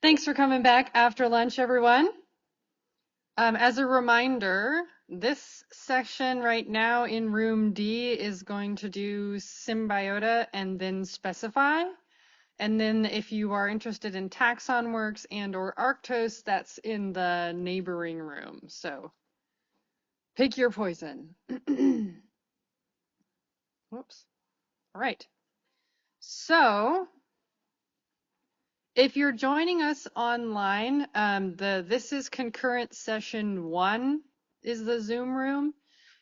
Thanks for coming back after lunch, everyone. As a reminder, this session right now in room D is going to do Symbiota and then specify. And then if you are interested in TaxonWorks and or Arctos, that's in the neighboring room. So pick your poison. Whoops. All right. So if you're joining us online, this is concurrent session 1 is the Zoom room,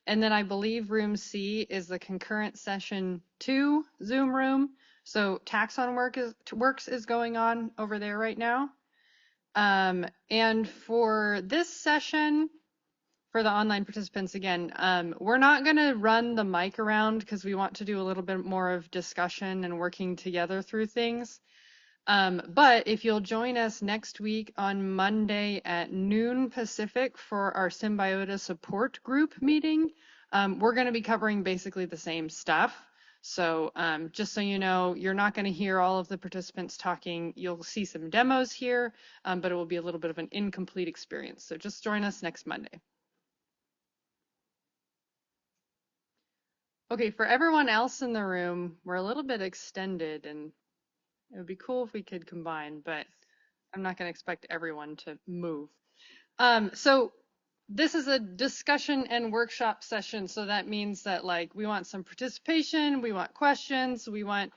and then I believe room C is the concurrent session 2 Zoom room. So TaxonWorks is going on over there right now. And for this session, for the online participants again, we're not going to run the mic around because we want to do a little bit more of discussion and working together through things. But if you'll join us next week on Monday at noon Pacific for our Symbiota Support Group meeting, we're going to be covering basically the same stuff. So just so you know, you're not going to hear all of the participants talking. You'll see some demos here, but it will be a little bit of an incomplete experience. So just join us next Monday. Okay, for everyone else in the room, we're a little bit extended and it would be cool if we could combine, but I'm not going to expect everyone to move. So this is a discussion and workshop session. So that means that we want some participation, we want questions, we want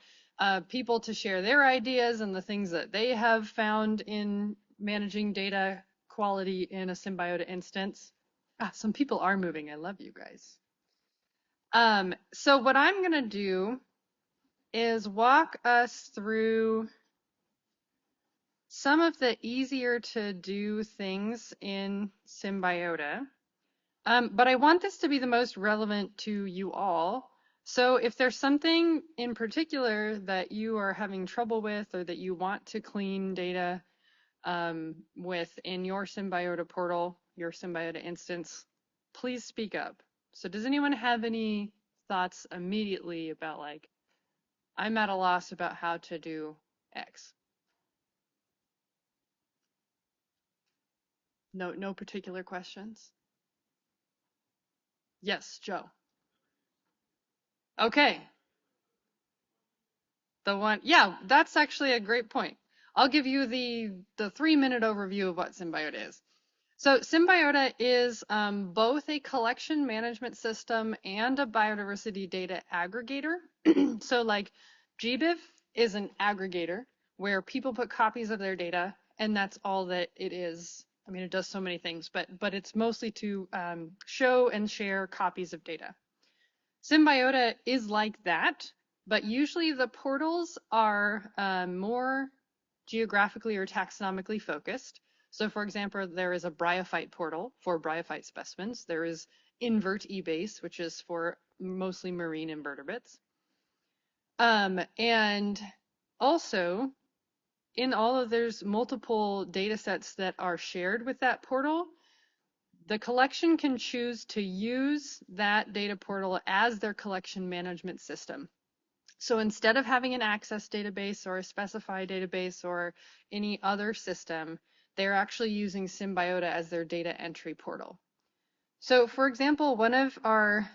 people to share their ideas and the things that they have found in managing data quality in a Symbiota instance. Some people are moving. I love you guys. So what I'm going to do is walk us through some of the easier to do things in Symbiota. But I want this to be the most relevant to you all. So if there's something in particular that you are having trouble with or that you want to clean data with in your Symbiota portal, your Symbiota instance, please speak up. So does anyone have any thoughts immediately about I'm at a loss about how to do X? No particular questions? Yes, Joe. Okay. Yeah, that's actually a great point. I'll give you the 3-minute overview of what Symbiota is. So Symbiota is both a collection management system and a biodiversity data aggregator. So GBIF is an aggregator where people put copies of their data, and that's all that it is. I mean, it does so many things, but it's mostly to show and share copies of data. Symbiota is like that, but usually the portals are more geographically or taxonomically focused. So for example, there is a bryophyte portal for bryophyte specimens. There is invert eBase, which is for mostly marine invertebrates. And also there's multiple data sets that are shared with that portal. The collection can choose to use that data portal as their collection management system. So instead of having an access database or a specify database or any other system, they're actually using Symbiota as their data entry portal. So for example, one of our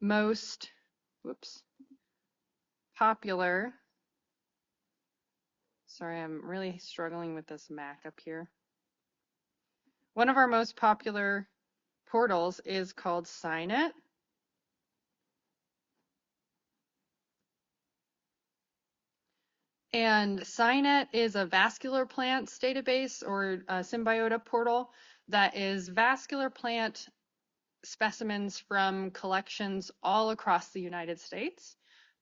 most popular, sorry, I'm really struggling with this Mac up here. One of our most popular portals is called SciNet. And SciNet is a vascular plants database or a Symbiota portal that is vascular plant specimens from collections all across the United States.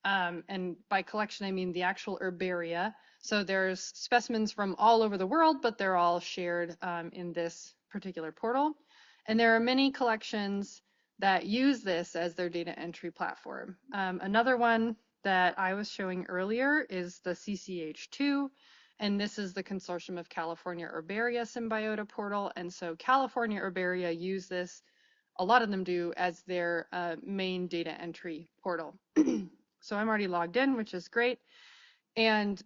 And by collection, I mean the actual herbaria. So there's specimens from all over the world, but they're all shared in this particular portal. And there are many collections that use this as their data entry platform. Another one that I was showing earlier is the CCH2, and this is the Consortium of California Herbaria Symbiota portal. And so California Herbaria use this, a lot of them do, as their main data entry portal. So I'm already logged in, which is great. And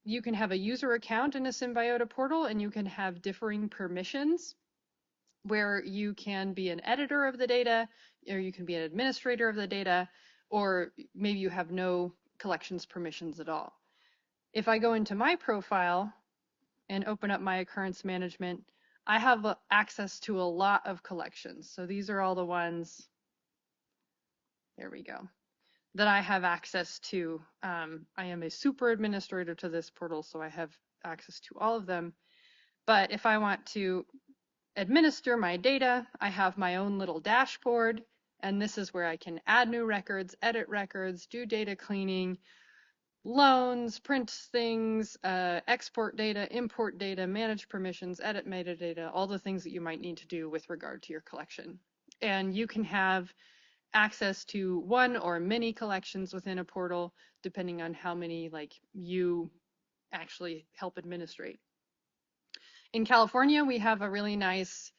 you can have a user account in a Symbiota portal, and you can have differing permissions where you can be an editor of the data, or you can be an administrator of the data, or maybe you have no collections permissions at all. If I go into my profile and open up my occurrence management, I have access to a lot of collections. So these are all the ones, there we go, that I have access to. I am a super administrator to this portal, so I have access to all of them. But if I want to administer my data, I have my own little dashboard, and this is where I can add new records, edit records, do data cleaning, loans, print things, export data, import data, manage permissions, edit metadata, all the things that you might need to do with regard to your collection. And you can have access to one or many collections within a portal, depending on how many you actually help administrate. In California, we have a really nice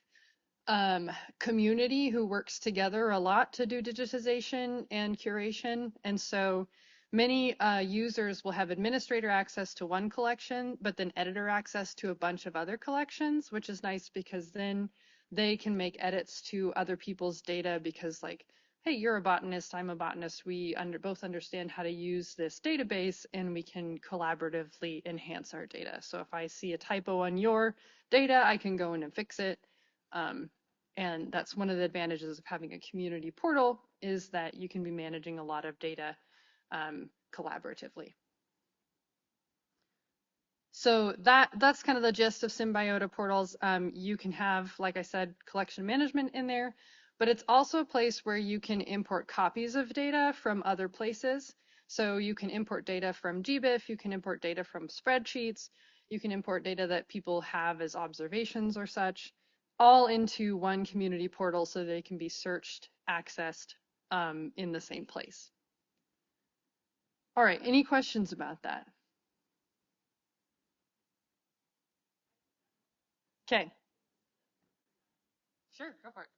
community who works together a lot to do digitization and curation. And so many users will have administrator access to one collection, but then editor access to a bunch of other collections, which is nice because then they can make edits to other people's data because hey, you're a botanist, I'm a botanist, we both understand how to use this database and we can collaboratively enhance our data. So if I see a typo on your data, I can go in and fix it. And that's one of the advantages of having a community portal, is that you can be managing a lot of data collaboratively. So that's kind of the gist of Symbiota portals. You can have, like I said, collection management in there, but it's also a place where you can import copies of data from other places. So you can import data from GBIF, you can import data from spreadsheets, you can import data that people have as observations or such, all into one community portal so they can be searched, accessed in the same place. All right, any questions about that? Okay. Sure, go for it.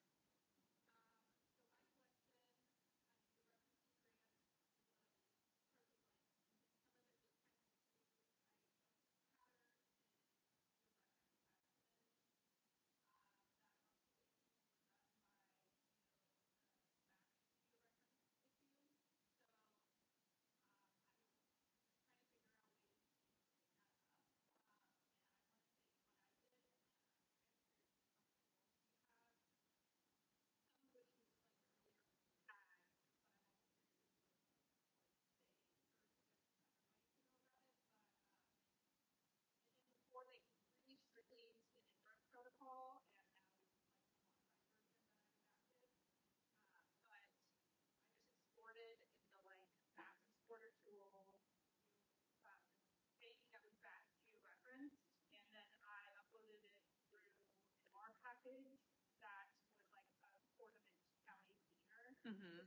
Mm-hmm.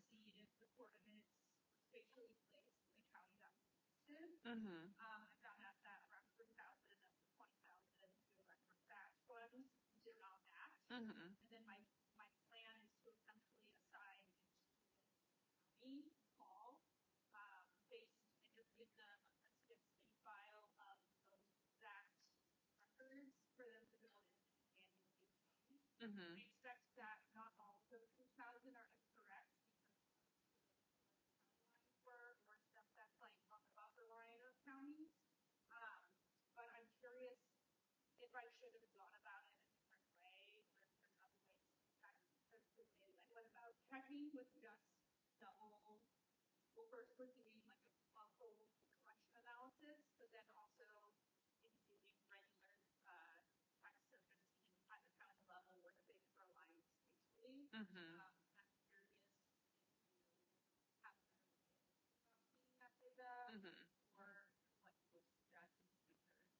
Mm-hmm. Mm-hmm. Mm-hmm. Mm-hmm.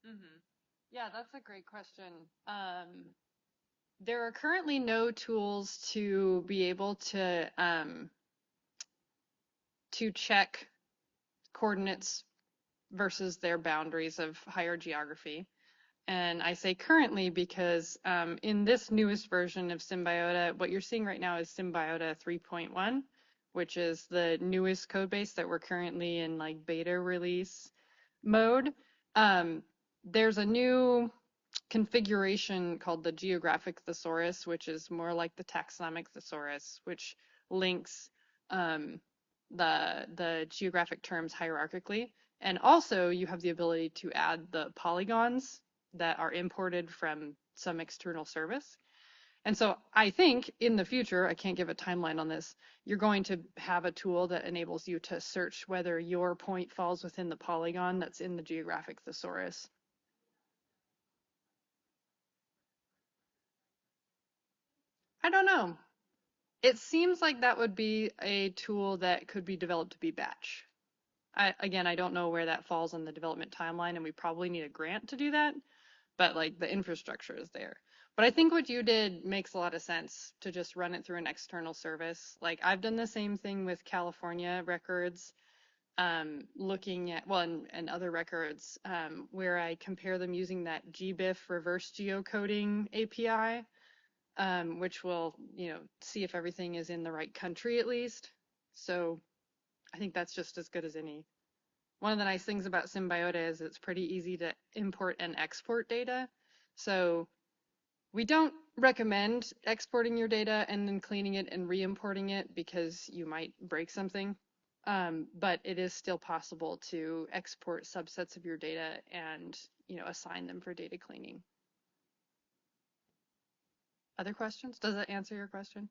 Mm-hmm. Yeah, that's a great question. There are currently no tools to be able to check coordinates versus their boundaries of higher geography. And I say currently because in this newest version of Symbiota, what you're seeing right now is Symbiota 3.1, which is the newest code base that we're currently in beta release mode. Um, there's a new configuration called the geographic thesaurus, which is more like the taxonomic thesaurus, which links um, the geographic terms hierarchically. And also you have the ability to add the polygons that are imported from some external service. And so I think in the future, I can't give a timeline on this, you're going to have a tool that enables you to search whether your point falls within the polygon that's in the geographic thesaurus. I don't know. It seems like that would be a tool that could be developed to be batch. Again, I don't know where that falls on the development timeline, and we probably need a grant to do that, but like the infrastructure is there. But I think what you did makes a lot of sense to just run it through an external service. Like I've done the same thing with California records, looking at, well, and other records, where I compare them using that GBIF reverse geocoding API, which will, see if everything is in the right country at least. So I think that's just as good as any. One of the nice things about Symbiota is it's pretty easy to import and export data. So we don't recommend exporting your data and then cleaning it and re-importing it because you might break something. But it is still possible to export subsets of your data and, assign them for data cleaning. Other questions? Does that answer your question?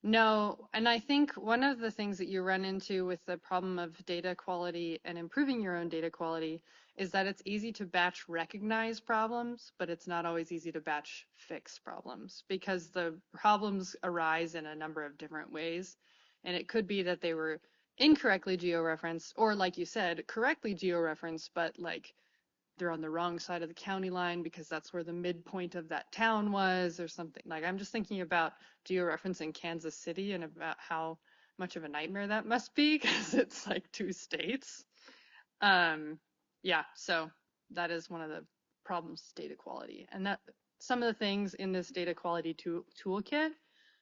No, and I think one of the things that you run into with the problem of data quality and improving your own data quality is that it's easy to batch recognize problems, but it's not always easy to batch fix problems because the problems arise in a number of different ways. And it could be that they were incorrectly georeferenced, or like you said, correctly georeferenced, but like they're on the wrong side of the county line because that's where the midpoint of that town was or something. Like I'm just thinking about georeferencing Kansas City and about how much of a nightmare that must be because it's like two states. Um, yeah, so that is one of the problems with data quality. And that some of the things in this data quality toolkit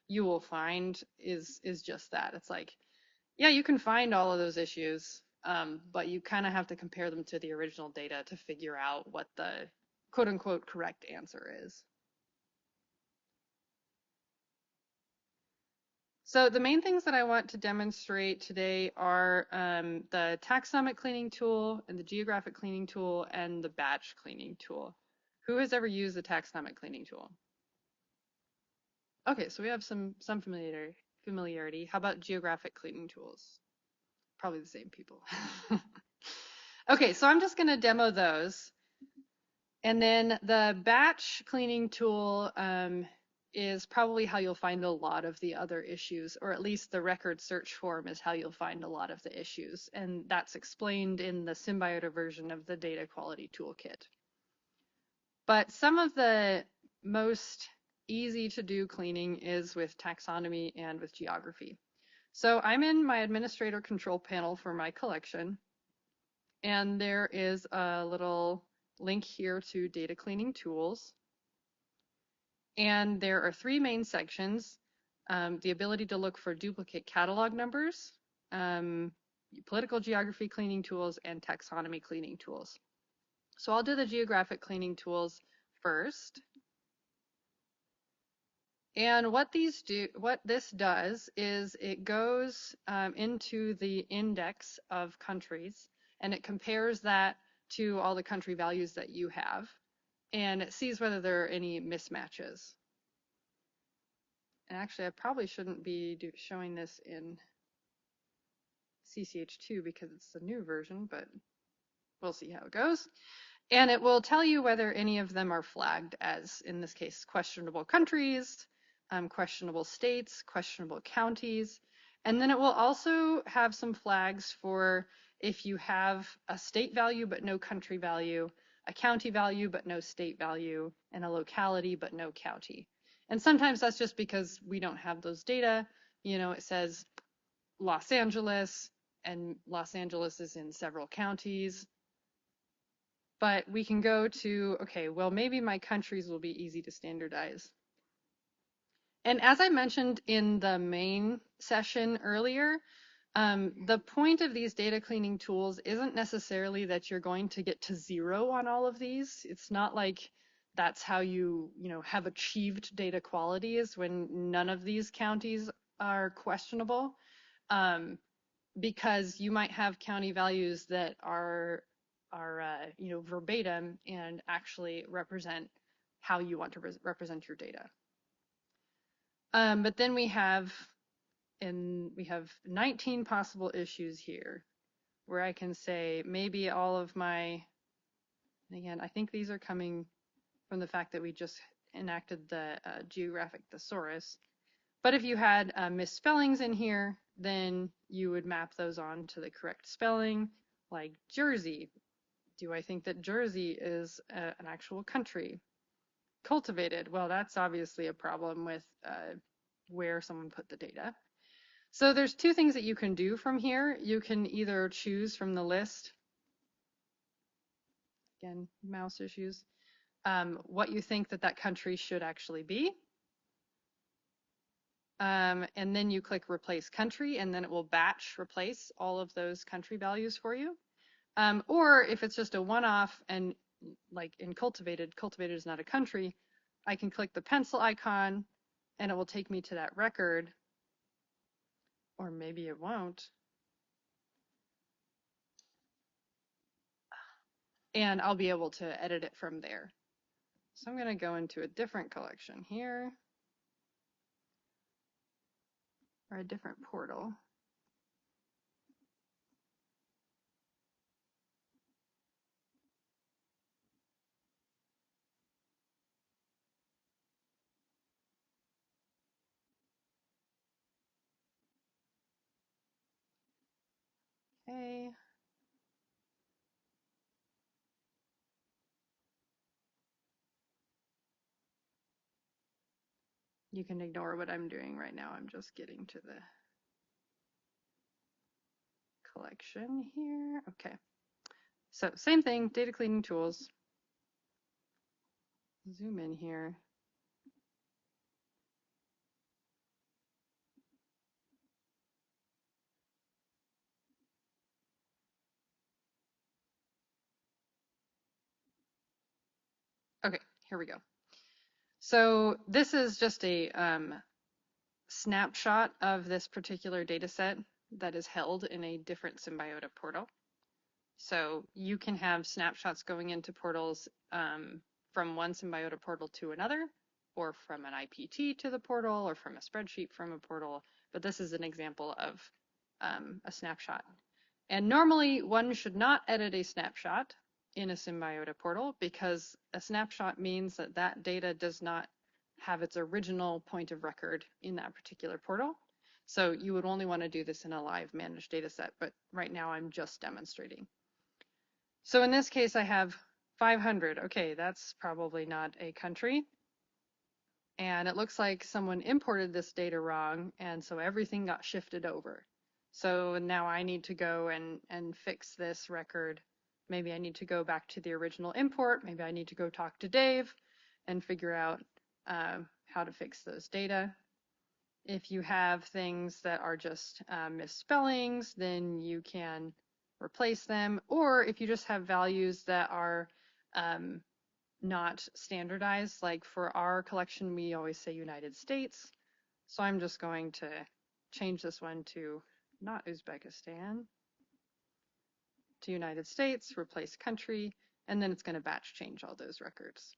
you will find is just that. It's like, yeah, you can find all of those issues, but you kind of have to compare them to the original data to figure out what the quote unquote correct answer is. So the main things that I want to demonstrate today are the taxonomic cleaning tool and the geographic cleaning tool and the batch cleaning tool. Who has ever used the taxonomic cleaning tool? Okay, so we have some familiarity. How about geographic cleaning tools? Probably the same people. Okay, so I'm just going to demo those. And then the batch cleaning tool is probably how you'll find a lot of the other issues, or at least the record search form is how you'll find a lot of the issues. And that's explained in the Symbiota version of the data quality toolkit. But some of the most easy to do cleaning is with taxonomy and with geography. So I'm in my administrator control panel for my collection, and there is a little link here to data cleaning tools. And there are three main sections: the ability to look for duplicate catalog numbers, political geography cleaning tools, and taxonomy cleaning tools. So I'll do the geographic cleaning tools first. And what this does is it goes into the index of countries and it compares that to all the country values that you have, and it sees whether there are any mismatches. And actually, I probably shouldn't be showing this in CCH2 because it's the new version, but we'll see how it goes. And it will tell you whether any of them are flagged as, in this case, questionable countries, questionable states, questionable counties. And then it will also have some flags for if you have a state value but no country value, a county value but no state value, and a locality but no county. And sometimes that's just because we don't have those data. It says Los Angeles, and Los Angeles is in several counties. But we can go to, okay, well, maybe my countries will be easy to standardize. And as I mentioned in the main session earlier, the point of these data cleaning tools isn't necessarily that you're going to get to 0 on all of these. It's not like that's how you have achieved data quality, is when none of these counties are questionable, because you might have county values that are verbatim and actually represent how you want to represent your data. But then we have 19 possible issues here, where I can say maybe all of my, and again, I think these are coming from the fact that we just enacted the geographic thesaurus. But if you had misspellings in here, then you would map those on to the correct spelling, like Jersey. Do I think that Jersey is an actual country? Cultivated, well, that's obviously a problem with where someone put the data. So there's two things that you can do from here. You can either choose from the list, again, mouse issues, what you think that country should actually be. And then you click replace country, and then it will batch replace all of those country values for you. Or if it's just a one-off, and like in cultivated is not a country, I can click the pencil icon and it will take me to that record, or maybe it won't. And I'll be able to edit it from there. So I'm going to go into a different collection here, or a different portal. Okay. You can ignore what I'm doing right now. I'm just getting to the collection here. Okay. So same thing, data cleaning tools. Zoom in here. Okay, here we go. So this is just a snapshot of this particular data set that is held in a different Symbiota portal. So you can have snapshots going into portals from one Symbiota portal to another, or from an IPT to the portal, or from a spreadsheet from a portal. But this is an example of a snapshot. And normally one should not edit a snapshot in a Symbiota portal, because a snapshot means that that data does not have its original point of record in that particular portal. So you would only want to do this in a live managed data set, but right now I'm just demonstrating. So in this case, I have 500. Okay, that's probably not a country. And it looks like someone imported this data wrong, and so everything got shifted over. So now I need to go and fix this record. Maybe I need to go back to the original import. Maybe I need to go talk to Dave and figure out how to fix those data. If you have things that are just misspellings, then you can replace them. Or if you just have values that are not standardized, like for our collection, we always say United States. So I'm just going to change this one to not Uzbekistan, to United States, replace country, and then it's going to batch change all those records.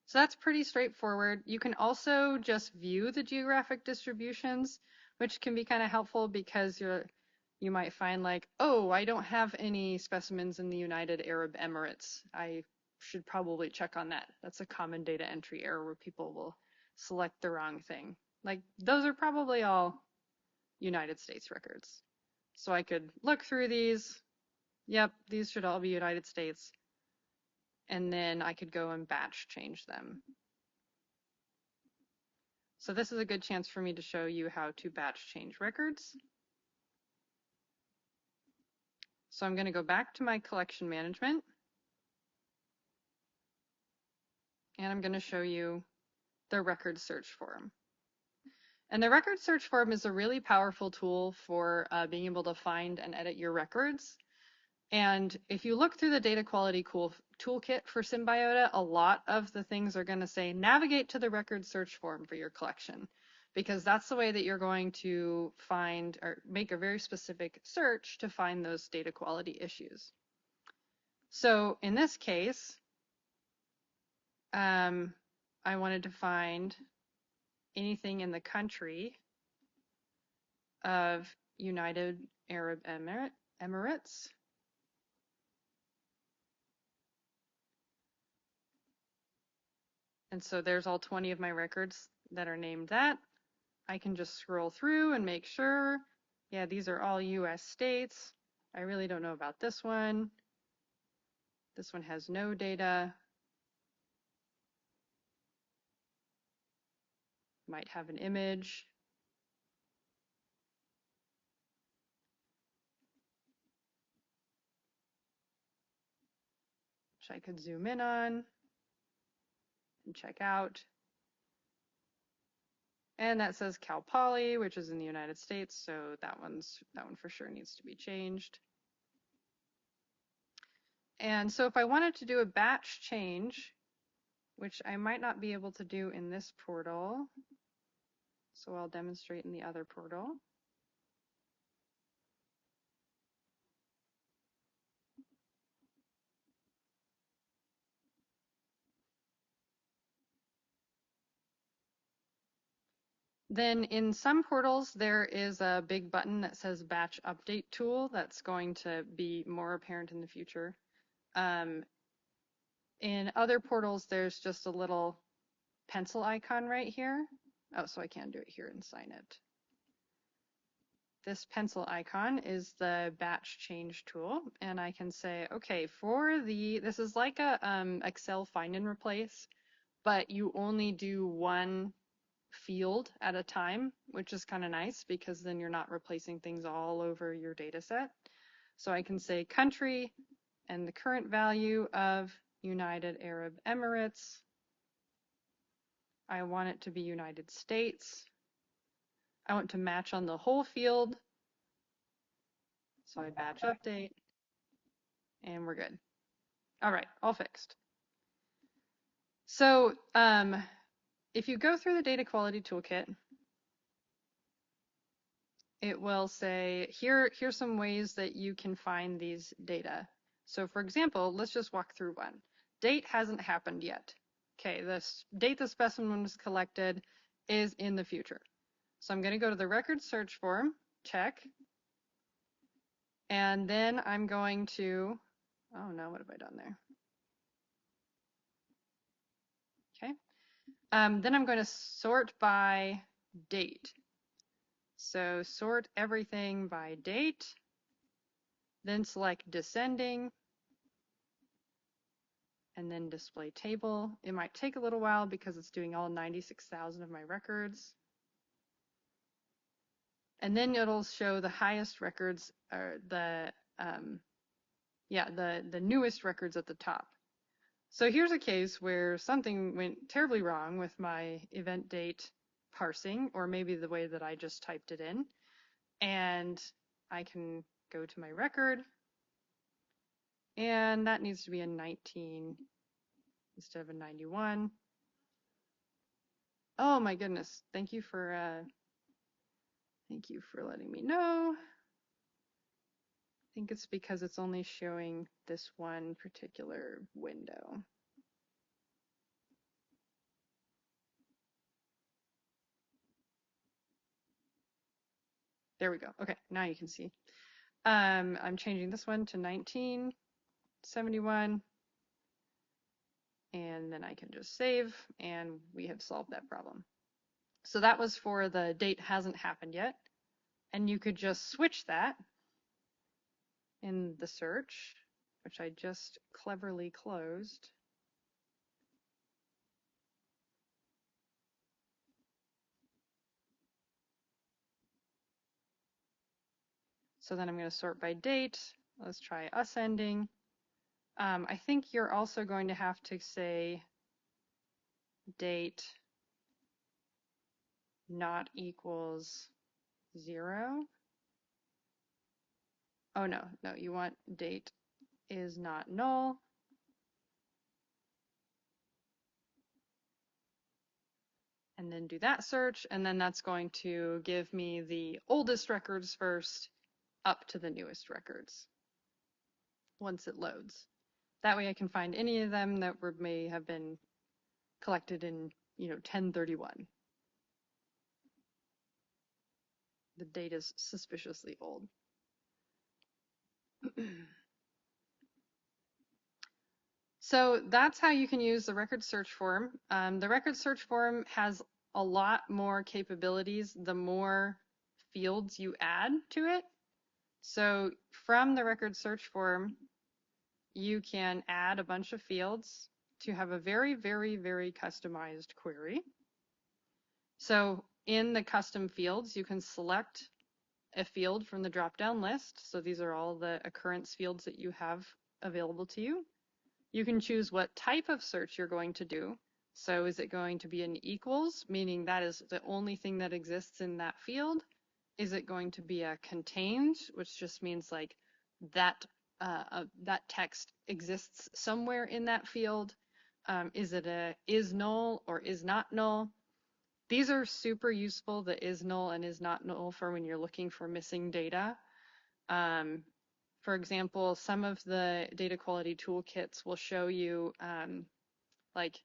So that's pretty straightforward. You can also just view the geographic distributions, which can be kind of helpful, because you might find like, oh, I don't have any specimens in the United Arab Emirates. I should probably check on that. That's a common data entry error where people will select the wrong thing. Like, those are probably all United States records. So I could look through these. Yep, these should all be United States. And then I could go and batch change them. So this is a good chance for me to show you how to batch change records. So I'm going to go back to my collection management, and I'm going to show you the record search form. And the record search form is a really powerful tool for being able to find and edit your records. And if you look through the data quality toolkit for Symbiota, a lot of the things are going to say navigate to the record search form for your collection, because that's the way that you're going to find or make a very specific search to find those data quality issues. So in this case, I wanted to find anything in the country of United Arab Emirates. And so there's all 20 of my records that are named that. I can just scroll through and make sure. Yeah, these are all US states. I really don't know about this one. This one has no data. Might have an image. Which I could zoom in on and check out. And that says Cal Poly, which is in the United States, so that one for sure needs to be changed. And so if I wanted to do a batch change, which I might not be able to do in this portal, so I'll demonstrate in the other portal. Then in some portals, there is a big button that says batch update tool. That's going to be more apparent in the future. In other portals, there's just a little pencil icon right here. Oh, so I can do it here and sign it. This pencil icon is the batch change tool, and I can say, okay, this is like a Excel find and replace, but you only do one field at a time, which is kind of nice because then you're not replacing things all over your data set. So I can say country and the current value of United Arab Emirates. I want it to be United States. I want to match on the whole field. So I batch update and we're good. All right, all fixed. So if you go through the data quality toolkit, it will say, here's some ways that you can find these data. So for example, let's just walk through one. Date hasn't happened yet. Okay, this date the specimen was collected is in the future. So I'm going to go to the record search form, check, and then I'm going to, oh no, what have I done there? Okay, then I'm going to sort by date. So sort everything by date, then select descending, and then display table. It might take a little while because it's doing all 96,000 of my records. And then it'll show the highest records, or the newest records at the top. So here's a case where something went terribly wrong with my event date parsing, or maybe the way that I just typed it in. And I can go to my record, and that needs to be a 19 instead of a 91. Oh my goodness, thank you for letting me know. I think it's because it's only showing this one particular window. There we go. Okay, now you can see. I'm changing this one to 1971, and then I can just save, and we have solved that problem. So that was for the date hasn't happened yet, and you could just switch that in the search, which I just cleverly closed. So then I'm going to sort by date. Let's try ascending. I think you're also going to have to say date not equals 0. Oh no, you want date is not null. And then do that search, and then that's going to give me the oldest records first up to the newest records once it loads. That way I can find any of them that may have been collected in, 1031. The date is suspiciously old. So that's how you can use the record search form. The record search form has a lot more capabilities the more fields you add to it. So from the record search form, you can add a bunch of fields to have a very, very, very customized query. So in the custom fields, you can select a field from the drop-down list. So these are all the occurrence fields that you have available to you. You can choose what type of search you're going to do. So is it going to be an equals, meaning that is the only thing that exists in that field? Is it going to be a contained, which just means like that that text exists somewhere in that field? Is it a is null or is not null? These are super useful, the is null and is not null, for when you're looking for missing data. For example, some of the data quality toolkits will show you like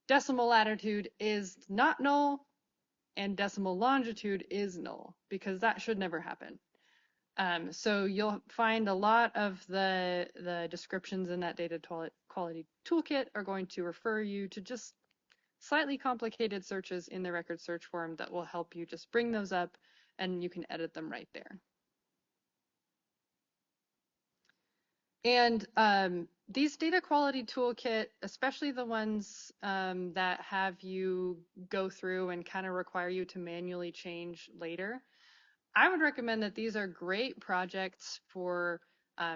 decimal latitude is not null and decimal longitude is null, because that should never happen. So you'll find a lot of the descriptions in that data quality toolkit are going to refer you to just slightly complicated searches in the record search form that will help you just bring those up, and you can edit them right there. And these data quality toolkit, especially the ones that have you go through and kind of require you to manually change later, I would recommend that these are great projects for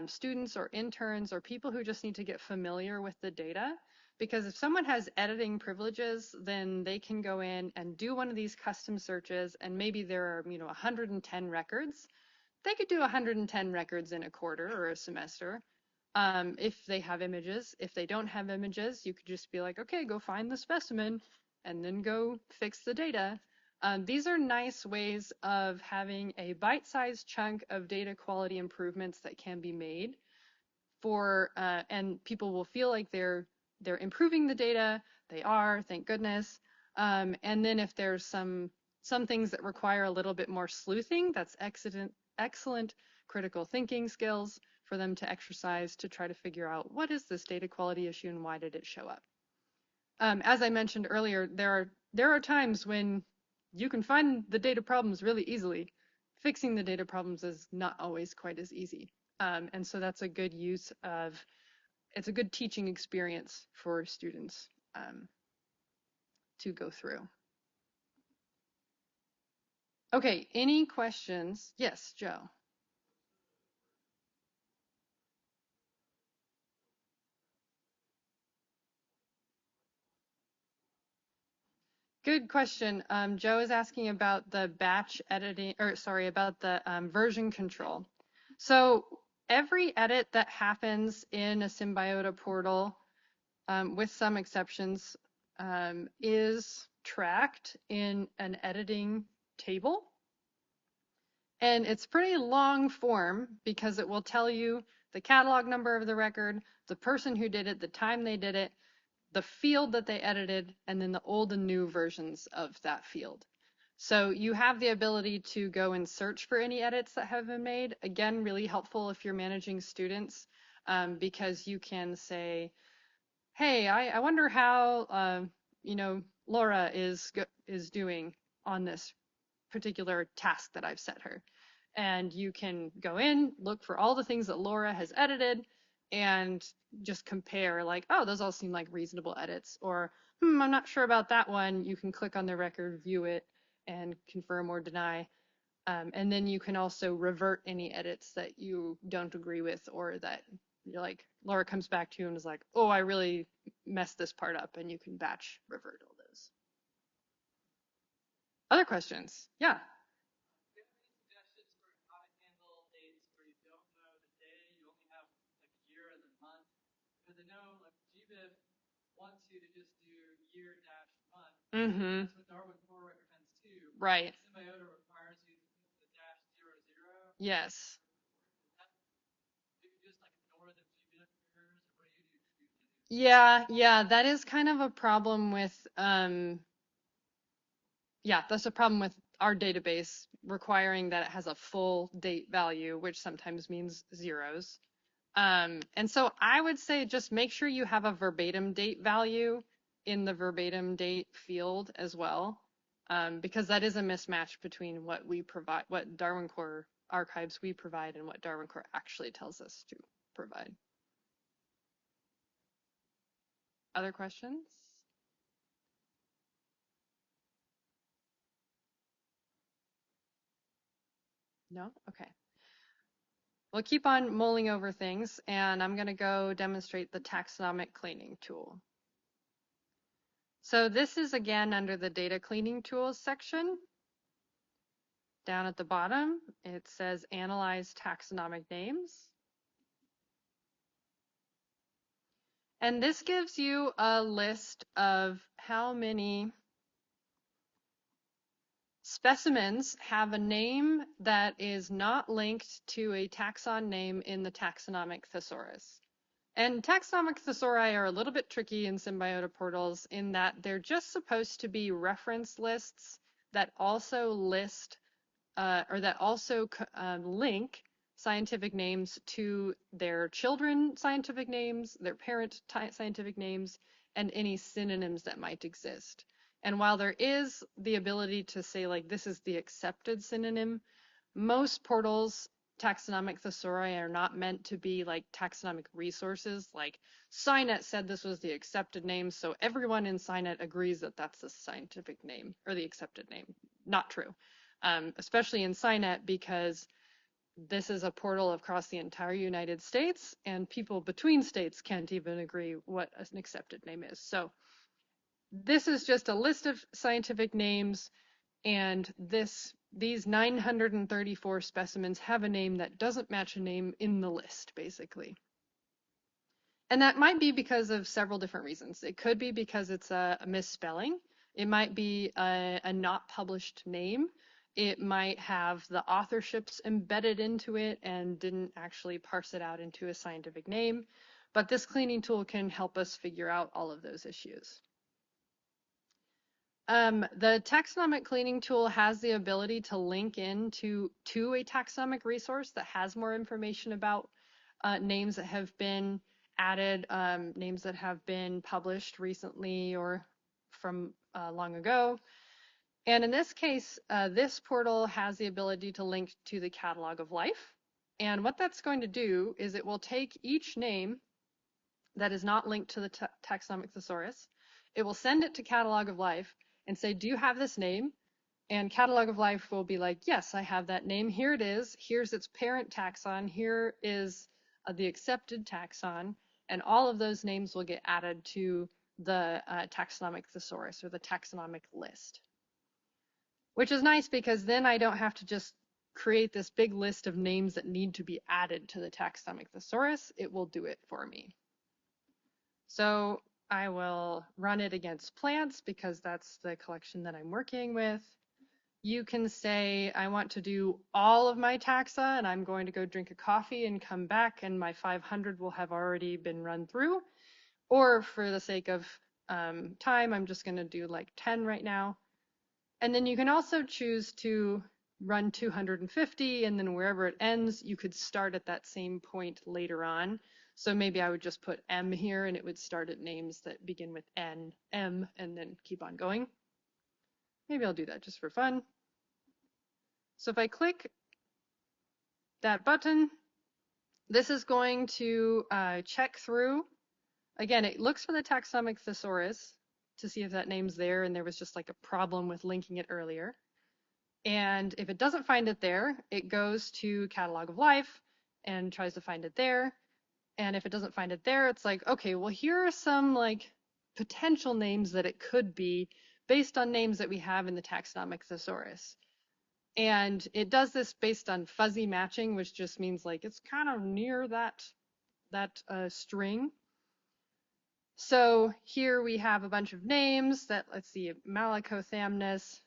students or interns or people who just need to get familiar with the data. Because if someone has editing privileges, then they can go in and do one of these custom searches, and maybe there are 110 records. They could do 110 records in a quarter or a semester. If they have images. If they don't have images, you could just be like, okay, go find the specimen and then go fix the data. These are nice ways of having a bite-sized chunk of data quality improvements that can be made for, and people will feel like they're improving the data. They are, thank goodness. And then if there's some things that require a little bit more sleuthing, that's excellent critical thinking skills for them to exercise to try to figure out what is this data quality issue and why did it show up. As I mentioned earlier, there are times when you can find the data problems really easily. Fixing the data problems is not always quite as easy. And so that's a good it's a good teaching experience for students to go through. Okay, any questions? Yes, Joe. Good question. Joe is asking about the batch editing, or sorry, about the version control. So every edit that happens in a Symbiota portal, with some exceptions, is tracked in an editing table. And it's pretty long form because it will tell you the catalog number of the record, the person who did it, the time they did it, the field that they edited, and then the old and new versions of that field. So you have the ability to go and search for any edits that have been made. Again, really helpful if you're managing students, because you can say, hey, I wonder how Laura is doing on this particular task that I've set her. And you can go in, look for all the things that Laura has edited, and just compare, like, oh, those all seem like reasonable edits, or I'm not sure about that one. You can click on the record, view it, and confirm or deny. And then you can also revert any edits that you don't agree with, or that you're like, Laura comes back to you and is like, oh, I really messed this part up, and you can batch revert all those. Other questions? Yeah. Do you have any suggestions for how to handle dates where you don't know the day, you only have like year and the month? Because I know like GBIF wants you to just do year dash month. Mm-hmm. That's what Darwin Core recommends too. Right. Symbiota requires you to put the dash 00. Yes. Do you just like ignore the GBIF errors, or what do you do? Yeah, that is kind of a problem with yeah, that's a problem with our database requiring that it has a full date value, which sometimes means zeros. And so I would say just make sure you have a verbatim date value in the verbatim date field as well, because that is a mismatch between what we provide, what Darwin Core archives we provide, and what Darwin Core actually tells us to provide. Other questions? No? Okay. We'll keep on mulling over things, and I'm going to go demonstrate the taxonomic cleaning tool. So this is again under the data cleaning tools section. Down at the bottom, it says analyze taxonomic names. And this gives you a list of how many specimens have a name that is not linked to a taxon name in the taxonomic thesaurus. And taxonomic thesauri are a little bit tricky in Symbiota portals in that they're just supposed to be reference lists that also list or that also link scientific names to their children scientific names, their parent scientific names, and any synonyms that might exist. And while there is the ability to say like this is the accepted synonym, most portals taxonomic thesauri are not meant to be like taxonomic resources. Like SciNet said this was the accepted name, so everyone in SciNet agrees that that's the scientific name or the accepted name. Not true. Especially in SciNet because this is a portal across the entire United States and people between states can't even agree what an accepted name is. So this is just a list of scientific names, and these 934 specimens have a name that doesn't match a name in the list, basically. And that might be because of several different reasons. It could be because it's a misspelling. It might be a not published name. It might have the authorships embedded into it and didn't actually parse it out into a scientific name. But this cleaning tool can help us figure out all of those issues. The taxonomic cleaning tool has the ability to link into a taxonomic resource that has more information about names that have been added, names that have been published recently or from long ago. And in this case, this portal has the ability to link to the catalog of life. And what that's going to do is it will take each name that is not linked to the taxonomic thesaurus. It will send it to catalog of life and say, do you have this name? And catalog of life will be like, yes, I have that name. Here it is. Here's its parent taxon. Here is the accepted taxon. And all of those names will get added to the taxonomic thesaurus or the taxonomic list. Which is nice because then I don't have to just create this big list of names that need to be added to the taxonomic thesaurus. It will do it for me. So I will run it against plants because that's the collection that I'm working with. You can say, I want to do all of my taxa and I'm going to go drink a coffee and come back and my 500 will have already been run through. Or for the sake of time, I'm just going to do like 10 right now. And then you can also choose to run 250 and then wherever it ends, you could start at that same point later on. So maybe I would just put M here and it would start at names that begin with N, M, and then keep on going. Maybe I'll do that just for fun. So if I click that button, this is going to check through. Again, it looks for the taxonomic thesaurus to see if that name's there and there was just like a problem with linking it earlier. And if it doesn't find it there, it goes to catalog of life and tries to find it there. And if it doesn't find it there, it's like, okay, well, here are some like potential names that it could be based on names that we have in the taxonomic thesaurus. And it does this based on fuzzy matching, which just means like it's kind of near that string. So here we have a bunch of names that, let's see, Malacothamnus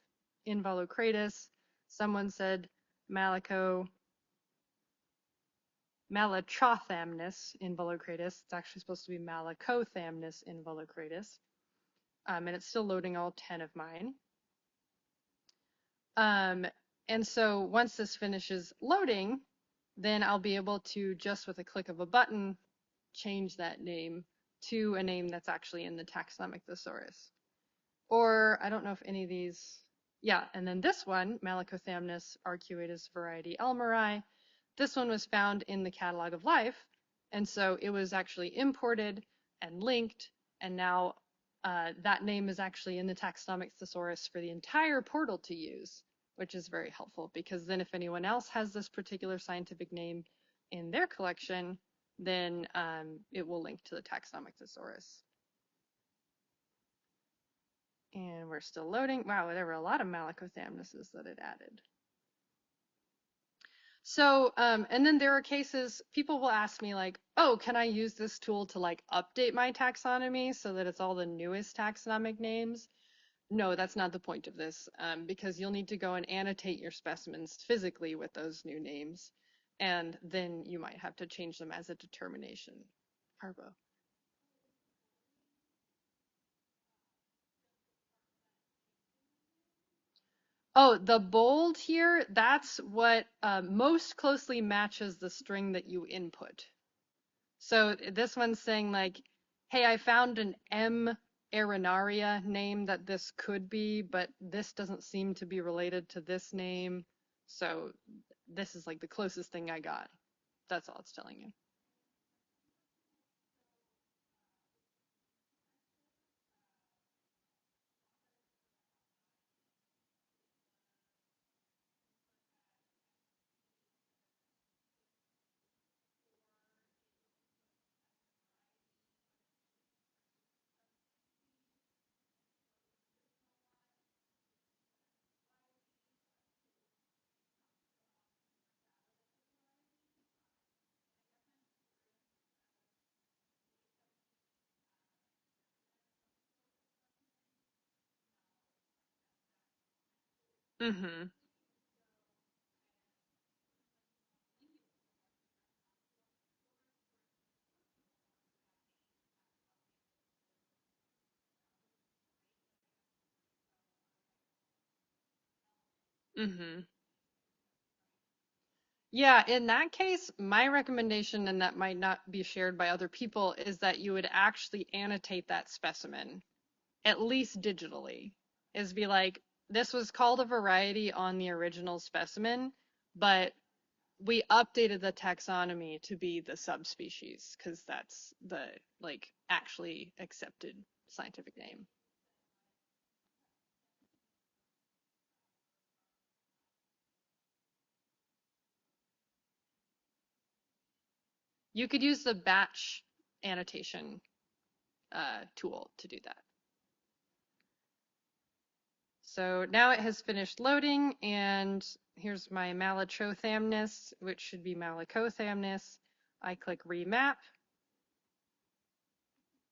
involucratus. Someone said Malachothamnus involucratus. It's actually supposed to be Malacothamnus involucratus. And it's still loading all 10 of mine. And so once this finishes loading, then I'll be able to, just with a click of a button, change that name to a name that's actually in the taxonomic thesaurus. Or I don't know if any of these, yeah, and then this one, Malacothamnus arcuatus variety elmeri, this one was found in the Catalog of Life, and so it was actually imported and linked, and now that name is actually in the taxonomic thesaurus for the entire portal to use, which is very helpful, because then if anyone else has this particular scientific name in their collection, then it will link to the taxonomic thesaurus. And we're still loading. Wow, there were a lot of Malacothamnuses that it added. So, and then there are cases, people will ask me like, oh, can I use this tool to like update my taxonomy so that it's all the newest taxonomic names? No, that's not the point of this, because you'll need to go and annotate your specimens physically with those new names, and then you might have to change them as a determination. Harbo. Oh, the bold here, that's what most closely matches the string that you input. So this one's saying like, hey, I found an M. arenaria name that this could be, but this doesn't seem to be related to this name. So this is like the closest thing I got. That's all it's telling you. Mm-hmm. Mm-hmm. Yeah, in that case, my recommendation, and that might not be shared by other people, is that you would actually annotate that specimen, at least digitally. Is be like, this was called a variety on the original specimen, but we updated the taxonomy to be the subspecies, because that's the like actually accepted scientific name. You could use the batch annotation tool to do that. So now it has finished loading, and here's my Malachothamnus, which should be Malacothamnus. I click remap,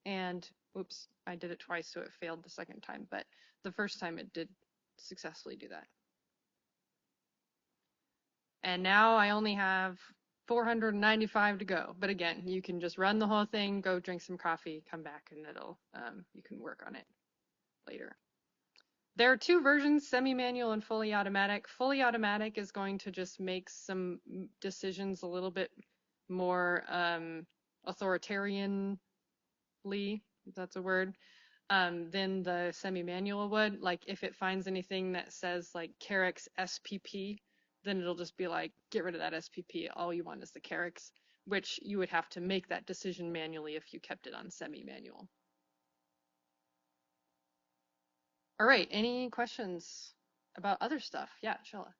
and oops, I did it twice, so it failed the second time, but the first time it did successfully do that. And now I only have 495 to go. But again, you can just run the whole thing, go drink some coffee, come back, and it'll you can work on it later. There are two versions, semi-manual and fully automatic. Fully automatic is going to just make some decisions a little bit more authoritarianly, if that's a word, than the semi-manual would. Like if it finds anything that says like Carex SPP, then it'll just be like, get rid of that SPP. All you want is the Carex, which you would have to make that decision manually if you kept it on semi-manual. All right, any questions about other stuff? Yeah, Shella.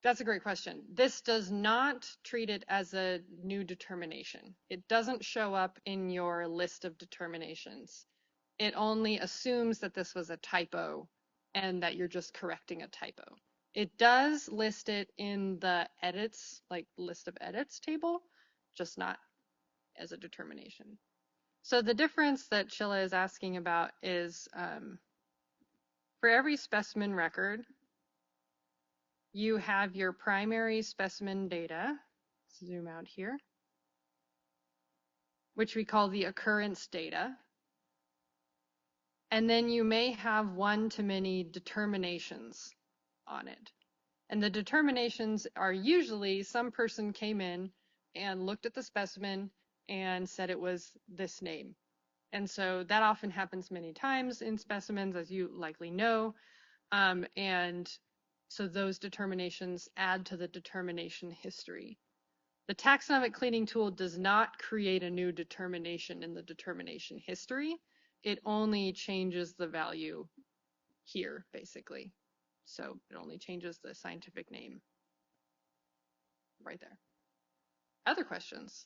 That's a great question. This does not treat it as a new determination. It doesn't show up in your list of determinations. It only assumes that this was a typo and that you're just correcting a typo. It does list it in the edits, like list of edits table, just not as a determination. So the difference that Chilla is asking about is for every specimen record, you have your primary specimen data. Zoom out here, which we call the occurrence data. And then you may have one to many determinations on it. And the determinations are usually some person came in and looked at the specimen and said it was this name. And so that often happens many times in specimens, as you likely know. And so those determinations add to the determination history. The taxonomic cleaning tool does not create a new determination in the determination history. It only changes the value here, basically. So it only changes the scientific name right there. Other questions?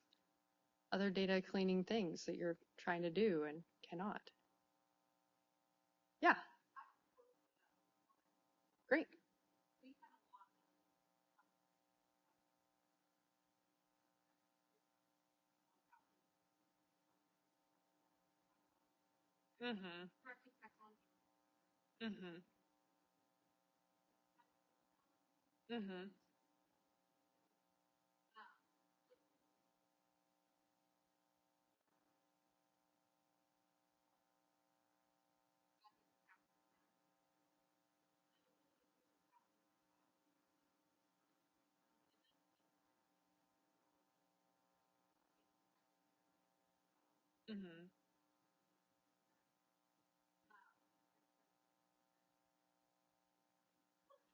Other data cleaning things that you're trying to do and cannot? Yeah, great. Mm-hmm. Mm-hmm. Mm-hmm. Mm-hmm.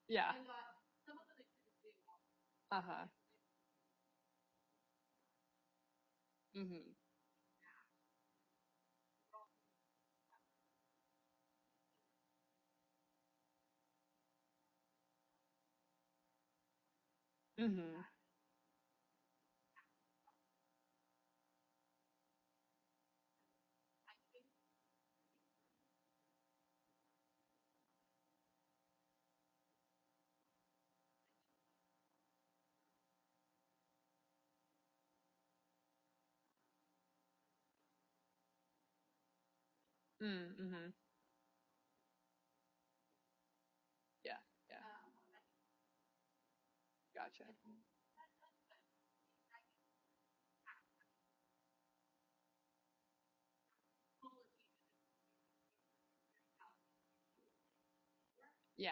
Yeah. Uh-huh. Mm-hmm. Mm-hmm. Mm-hmm. Yeah. Yeah. Gotcha. Yeah.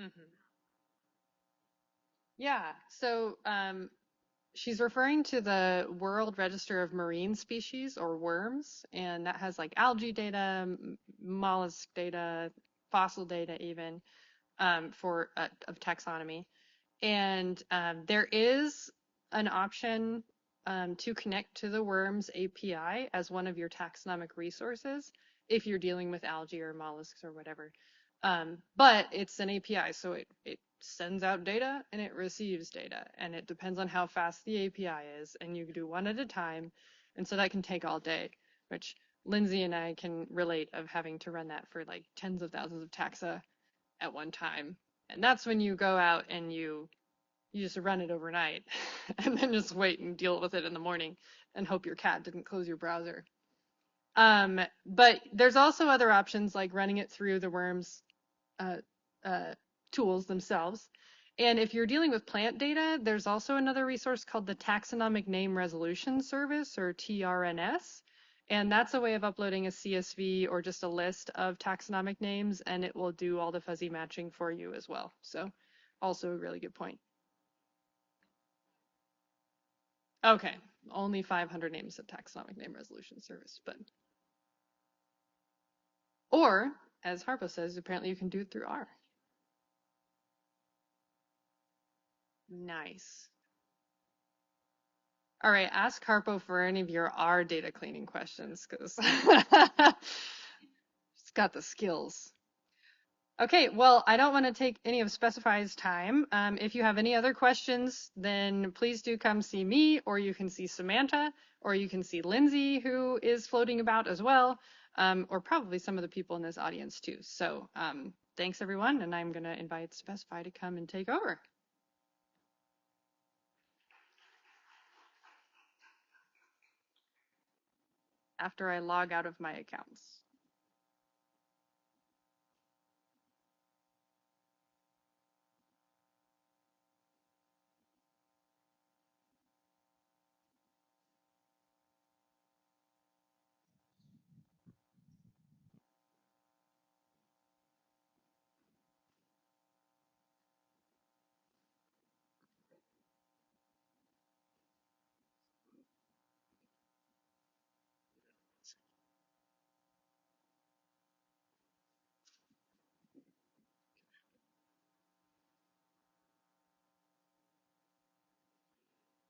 Mm-hmm. Yeah. So she's referring to the World Register of Marine Species, or WORMS, and that has like algae data, mollusk data, fossil data even, for of taxonomy. And there is an option to connect to the WORMS API as one of your taxonomic resources if you're dealing with algae or mollusks or whatever. But it's an API, so it sends out data and it receives data, and it depends on how fast the API is, and you can do one at a time, and so that can take all day, which Lindsay and I can relate of having to run that for like tens of thousands of taxa at one time. And that's when you go out and you just run it overnight and then just wait and deal with it in the morning and hope your cat didn't close your browser. But there's also other options like running it through the worms uh, uh, tools themselves. And if you're dealing with plant data, there's also another resource called the Taxonomic Name Resolution Service, or TRNS. And that's a way of uploading a CSV or just a list of taxonomic names, and it will do all the fuzzy matching for you as well. So also a really good point. Okay, only 500 names of taxonomic name resolution service, but or as Harpo says, apparently you can do it through R. Nice. All right, ask Harpo for any of your R data cleaning questions because he's got the skills. Okay, well, I don't want to take any of Specify's time. If you have any other questions, then please do come see me, or you can see Samantha, or you can see Lindsay, who is floating about as well, or probably some of the people in this audience too. So thanks everyone, and I'm going to invite Specify to come and take over after I log out of my accounts.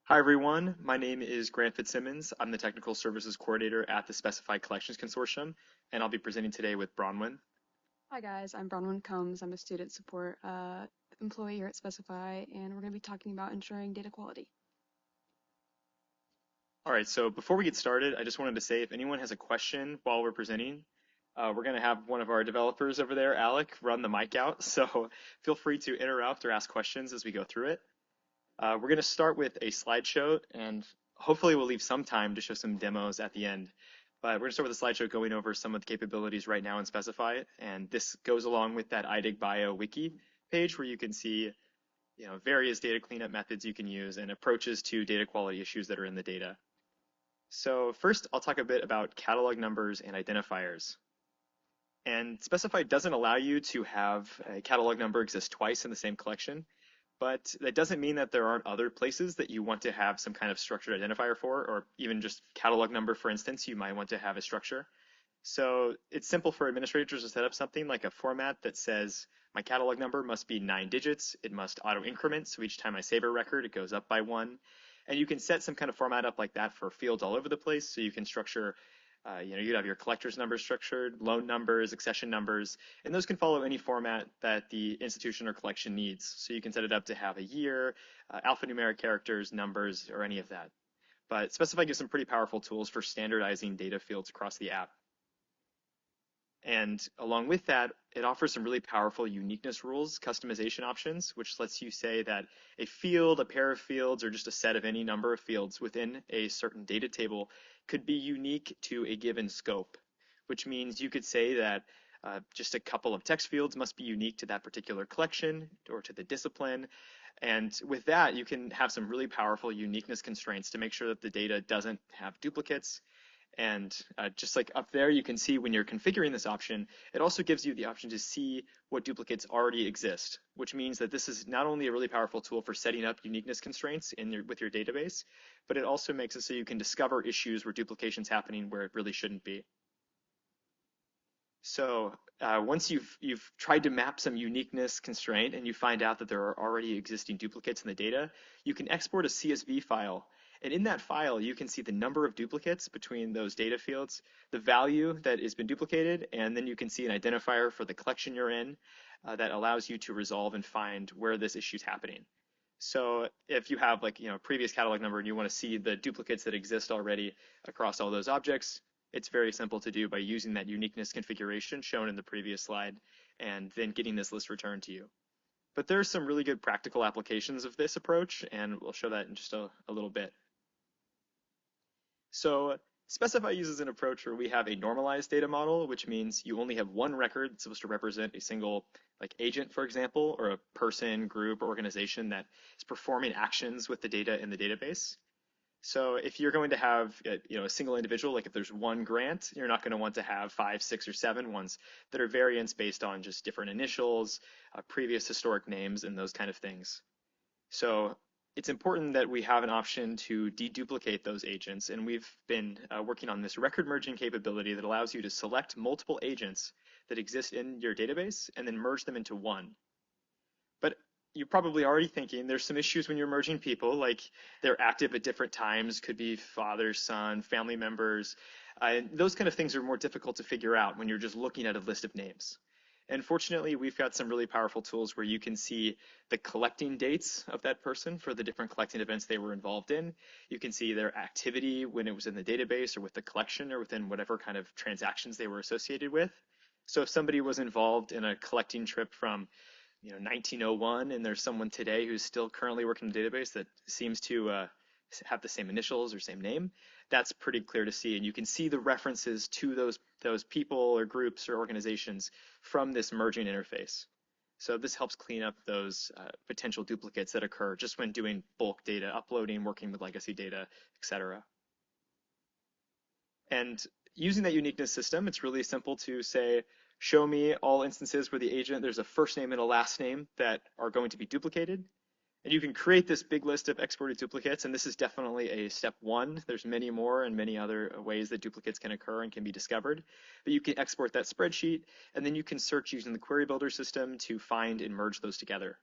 Hi everyone, my name is Grant Fitzsimmons. I'm the Technical Services Coordinator at the Specified Collections Consortium, and I'll be presenting today with Bronwyn. Hi guys, I'm Bronwyn Combs. I'm a student support employee here at Specify, and we're going to be talking about ensuring data quality. All right, so before we get started, I just wanted to say if anyone has a question while we're presenting, we're going to have one of our developers over there, Alec, run the mic out, so feel free to interrupt or ask questions as we go through it. We're going to start with a slideshow, and hopefully we'll leave some time to show some demos at the end. But we're going to start with a slideshow going over some of the capabilities right now in Specify, and this goes along with that iDigBio wiki page where you can see various data cleanup methods you can use and approaches to data quality issues that are in the data. So first, I'll talk a bit about catalog numbers and identifiers. And Specify doesn't allow you to have a catalog number exist twice in the same collection. But that doesn't mean that there aren't other places that you want to have some kind of structured identifier for, or even just catalog number, for instance, you might want to have a structure. So it's simple for administrators to set up something like a format that says my catalog number must be 9 digits. It must auto increment. So each time I save a record, it goes up by 1. And you can set some kind of format up like that for fields all over the place. So you can structure you'd have your collector's numbers structured, loan numbers, accession numbers, and those can follow any format that the institution or collection needs. So you can set it up to have a year, alphanumeric characters, numbers, or any of that. But Specify gives some pretty powerful tools for standardizing data fields across the app. And along with that, it offers some really powerful uniqueness rules, customization options, which lets you say that a field, a pair of fields, or just a set of any number of fields within a certain data table could be unique to a given scope, which means you could say that just a couple of text fields must be unique to that particular collection or to the discipline. And with that, you can have some really powerful uniqueness constraints to make sure that the data doesn't have duplicates. And just like up there, you can see when you're configuring this option, it also gives you the option to see what duplicates already exist, which means that this is not only a really powerful tool for setting up uniqueness constraints with your database, but it also makes it so you can discover issues where duplication's happening where it really shouldn't be. So once you've tried to map some uniqueness constraint and you find out that there are already existing duplicates in the data, you can export a CSV file. And in that file, you can see the number of duplicates between those data fields, the value that has been duplicated, and then you can see an identifier for the collection you're in that allows you to resolve and find where this issue is happening. So if you have previous catalog number and you want to see the duplicates that exist already across all those objects, it's very simple to do by using that uniqueness configuration shown in the previous slide and then getting this list returned to you. But there's some really good practical applications of this approach, and we'll show that in just a little bit. So Specify uses an approach where we have a normalized data model, which means you only have one record that's supposed to represent a single agent, for example, or a person, group, or organization that is performing actions with the data in the database. So if you're going to have a single individual, like if there's one grant, you're not going to want to have 5, 6, or 7 ones that are variants based on just different initials, previous historic names, and those kind of things. So it's important that we have an option to deduplicate those agents, and we've been working on this record merging capability that allows you to select multiple agents that exist in your database and then merge them into one. But you're probably already thinking there's some issues when you're merging people, like they're active at different times, could be father, son, family members. And those kind of things are more difficult to figure out when you're just looking at a list of names. And fortunately, we've got some really powerful tools where you can see the collecting dates of that person for the different collecting events they were involved in. You can see their activity when it was in the database or with the collection or within whatever kind of transactions they were associated with. So if somebody was involved in a collecting trip from 1901, and there's someone today who's still currently working in the database that seems to have the same initials or same name, that's pretty clear to see. And you can see the references to those people or groups or organizations from this merging interface. So this helps clean up those potential duplicates that occur just when doing bulk data uploading, working with legacy data, etc. And using that uniqueness system, it's really simple to say, show me all instances where the agent, there's a first name and a last name that are going to be duplicated. And you can create this big list of exported duplicates, and this is definitely a step one. There's many more and many other ways that duplicates can occur and can be discovered. But you can export that spreadsheet, and then you can search using the query builder system to find and merge those together.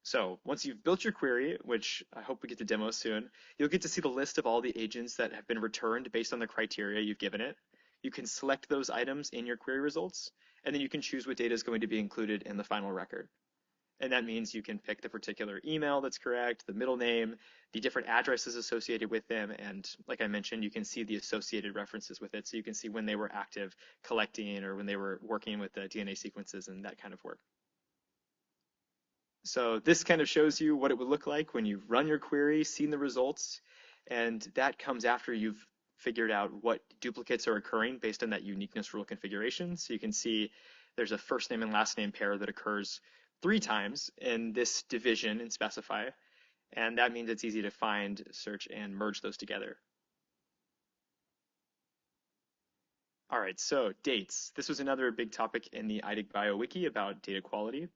So once you've built your query, which I hope we get to demo soon, you'll get to see the list of all the agents that have been returned based on the criteria you've given it. You can select those items in your query results, and then you can choose what data is going to be included in the final record. And that means you can pick the particular email that's correct, the middle name, the different addresses associated with them, and like I mentioned, you can see the associated references with it. So you can see when they were active collecting or when they were working with the DNA sequences and that kind of work. So this kind of shows you what it would look like when you've run your query, seen the results, and that comes after you've figured out what duplicates are occurring based on that uniqueness rule configuration. So you can see there's a first name and last name pair that occurs 3 times in this division and specify, and that means it's easy to find, search, and merge those together. All right, so dates. This was another big topic in the iDigBio wiki about data quality.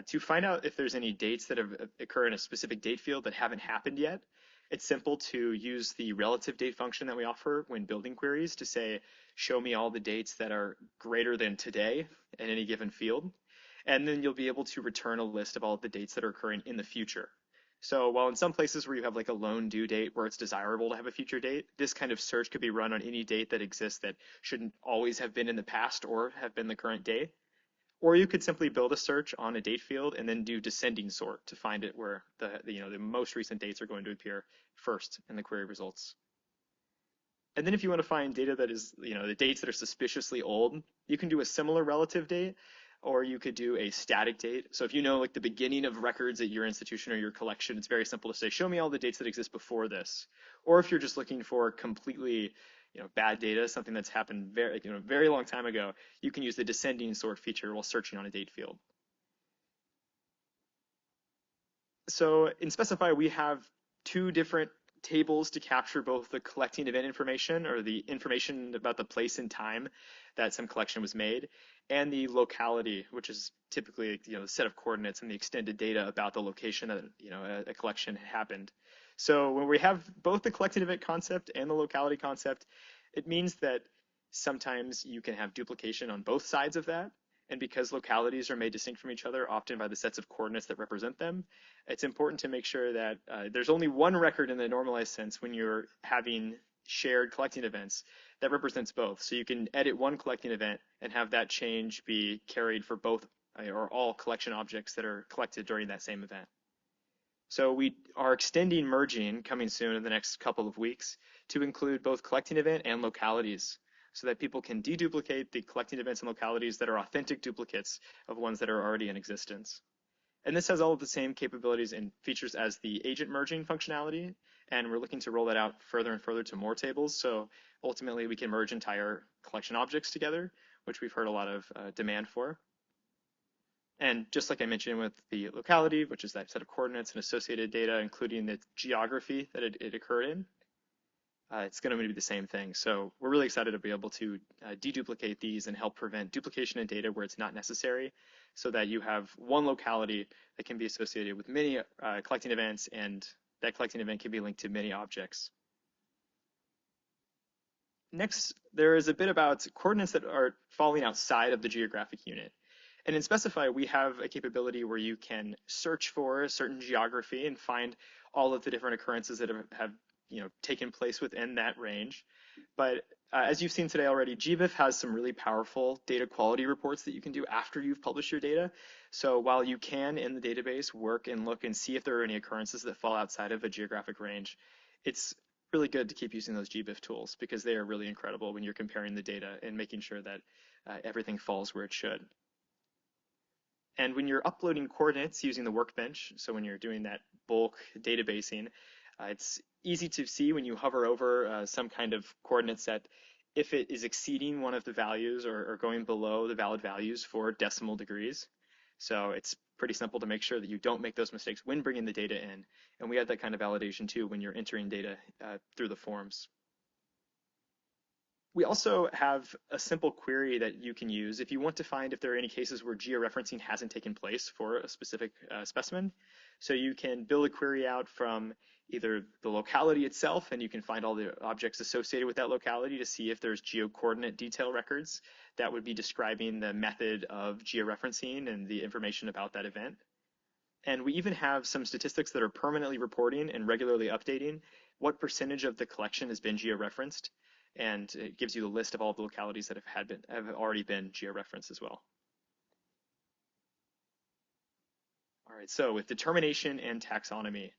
To find out if there's any dates that have occur in a specific date field that haven't happened yet, it's simple to use the relative date function that we offer when building queries to say, show me all the dates that are greater than today in any given field. And then you'll be able to return a list of all of the dates that are occurring in the future. So while in some places where you have like a lone due date where it's desirable to have a future date, this kind of search could be run on any date that exists that shouldn't always have been in the past or have been the current day. Or you could simply build a search on a date field and then do descending sort to find it where the most recent dates are going to appear first in the query results. And then if you want to find data that is, the dates that are suspiciously old, you can do a similar relative date, or you could do a static date. So if you know like the beginning of records at your institution or your collection, it's very simple to say, show me all the dates that exist before this. Or if you're just looking for completely bad data, something that's happened very long time ago, you can use the descending sort feature while searching on a date field. So in Specify, we have 2 different tables to capture both the collecting event information or the information about the place and time that some collection was made, and the locality, which is typically the set of coordinates and the extended data about the location that a collection happened. So when we have both the collecting event concept and the locality concept, it means that sometimes you can have duplication on both sides of that. And because localities are made distinct from each other, often by the sets of coordinates that represent them, it's important to make sure that there's only one record in the normalized sense when you're having shared collecting events that represents both. So you can edit one collecting event and have that change be carried for both or all collection objects that are collected during that same event. So we are extending merging coming soon in the next couple of weeks to include both collecting event and localities, so that people can deduplicate the collecting events and localities that are authentic duplicates of ones that are already in existence. And this has all of the same capabilities and features as the agent merging functionality, and we're looking to roll that out further and further to more tables. So ultimately we can merge entire collection objects together, which we've heard a lot of demand for. And just like I mentioned with the locality, which is that set of coordinates and associated data, including the geography that it occurred in, it's going to be the same thing. So we're really excited to be able to deduplicate these and help prevent duplication in data where it's not necessary, so that you have one locality that can be associated with many collecting events, and that collecting event can be linked to many objects. Next, there is a bit about coordinates that are falling outside of the geographic unit. And in Specify, we have a capability where you can search for a certain geography and find all of the different occurrences that have taken place within that range. But as you've seen today already, GBIF has some really powerful data quality reports that you can do after you've published your data. So while you can in the database work and look and see if there are any occurrences that fall outside of a geographic range, it's really good to keep using those GBIF tools because they are really incredible when you're comparing the data and making sure that everything falls where it should. And when you're uploading coordinates using the workbench, so when you're doing that bulk databasing, it's easy to see when you hover over some kind of coordinate set if it is exceeding one of the values or going below the valid values for decimal degrees. So it's pretty simple to make sure that you don't make those mistakes when bringing the data in. And we have that kind of validation too when you're entering data through the forms. We also have a simple query that you can use if you want to find if there are any cases where georeferencing hasn't taken place for a specific specimen. So you can build a query out from either the locality itself, and you can find all the objects associated with that locality to see if there's geocoordinate detail records that would be describing the method of georeferencing and the information about that event. And we even have some statistics that are permanently reporting and regularly updating what percentage of the collection has been georeferenced. And it gives you the list of all the localities that have already been georeferenced as well. All right, so with determination and taxonomy,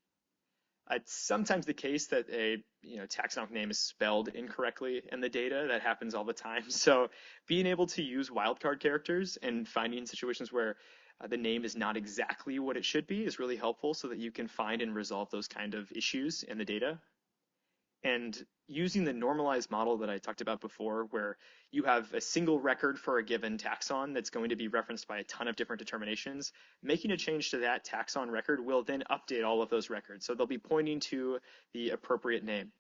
it's sometimes the case that a taxonomic name is spelled incorrectly in the data. That happens all the time. So being able to use wildcard characters and finding situations where the name is not exactly what it should be is really helpful so that you can find and resolve those kind of issues in the data. And using the normalized model that I talked about before, where you have a single record for a given taxon that's going to be referenced by a ton of different determinations, making a change to that taxon record will then update all of those records. So they'll be pointing to the appropriate name.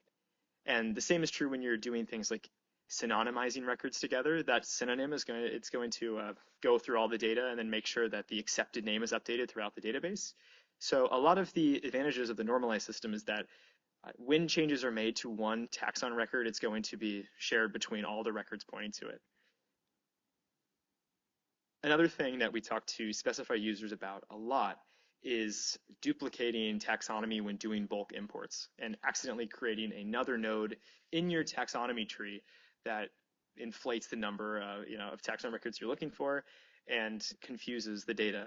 And the same is true when you're doing things like synonymizing records together. That synonym is going to go through all the data and then make sure that the accepted name is updated throughout the database. So a lot of the advantages of the normalized system is that when changes are made to one taxon record, it's going to be shared between all the records pointing to it. Another thing that we talk to Specify users about a lot is duplicating taxonomy when doing bulk imports and accidentally creating another node in your taxonomy tree that inflates the number of taxon records you're looking for and confuses the data.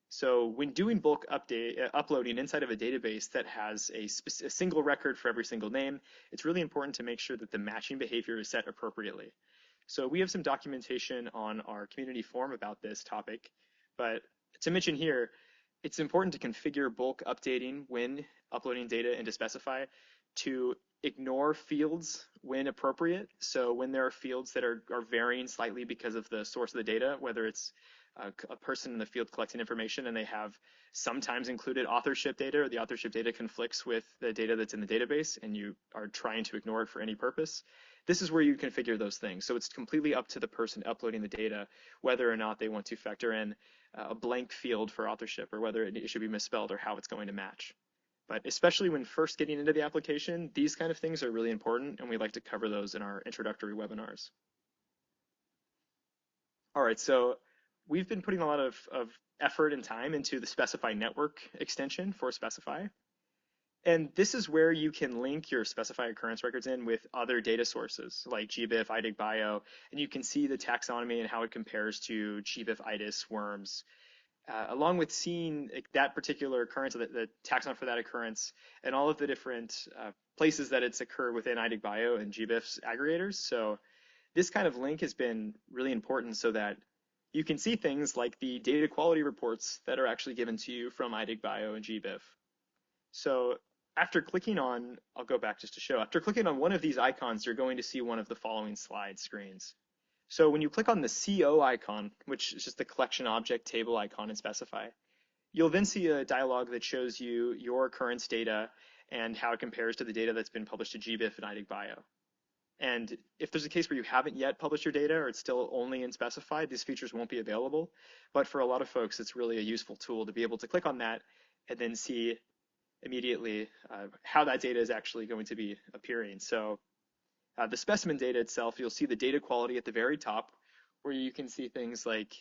So when doing bulk uploading inside of a database that has a single record for every single name, it's really important to make sure that the matching behavior is set appropriately. So we have some documentation on our community forum about this topic, but to mention here, it's important to configure bulk updating when uploading data into Specify to ignore fields when appropriate. So when there are fields that are varying slightly because of the source of the data, whether it's a person in the field collecting information and they have sometimes included authorship data, or the authorship data conflicts with the data that's in the database and you are trying to ignore it for any purpose, this is where you configure those things. So it's completely up to the person uploading the data whether or not they want to factor in a blank field for authorship or whether it should be misspelled or how it's going to match. But especially when first getting into the application, these kind of things are really important, and we like to cover those in our introductory webinars. All right, so we've been putting a lot of effort and time into the Specify network extension for Specify. And this is where you can link your Specify occurrence records in with other data sources like GBIF, iDigBio, and you can see the taxonomy and how it compares to GBIF, IDIS, worms. Along with seeing that particular occurrence, the taxon for that occurrence, and all of the different places that it's occurred within iDigBio and GBIF's aggregators. So this kind of link has been really important so that you can see things like the data quality reports that are actually given to you from iDigBio and GBIF. So after clicking on, I'll go back just to show, after clicking on one of these icons, you're going to see one of the following slide screens. So when you click on the CO icon, which is just the collection object table icon in Specify, you'll then see a dialog that shows you your occurrence data and how it compares to the data that's been published to GBIF and iDigBio. And if there's a case where you haven't yet published your data or it's still only in Specify, these features won't be available. But for a lot of folks, it's really a useful tool to be able to click on that and then see immediately how that data is actually going to be appearing. So the specimen data itself, you'll see the data quality at the very top, where you can see things like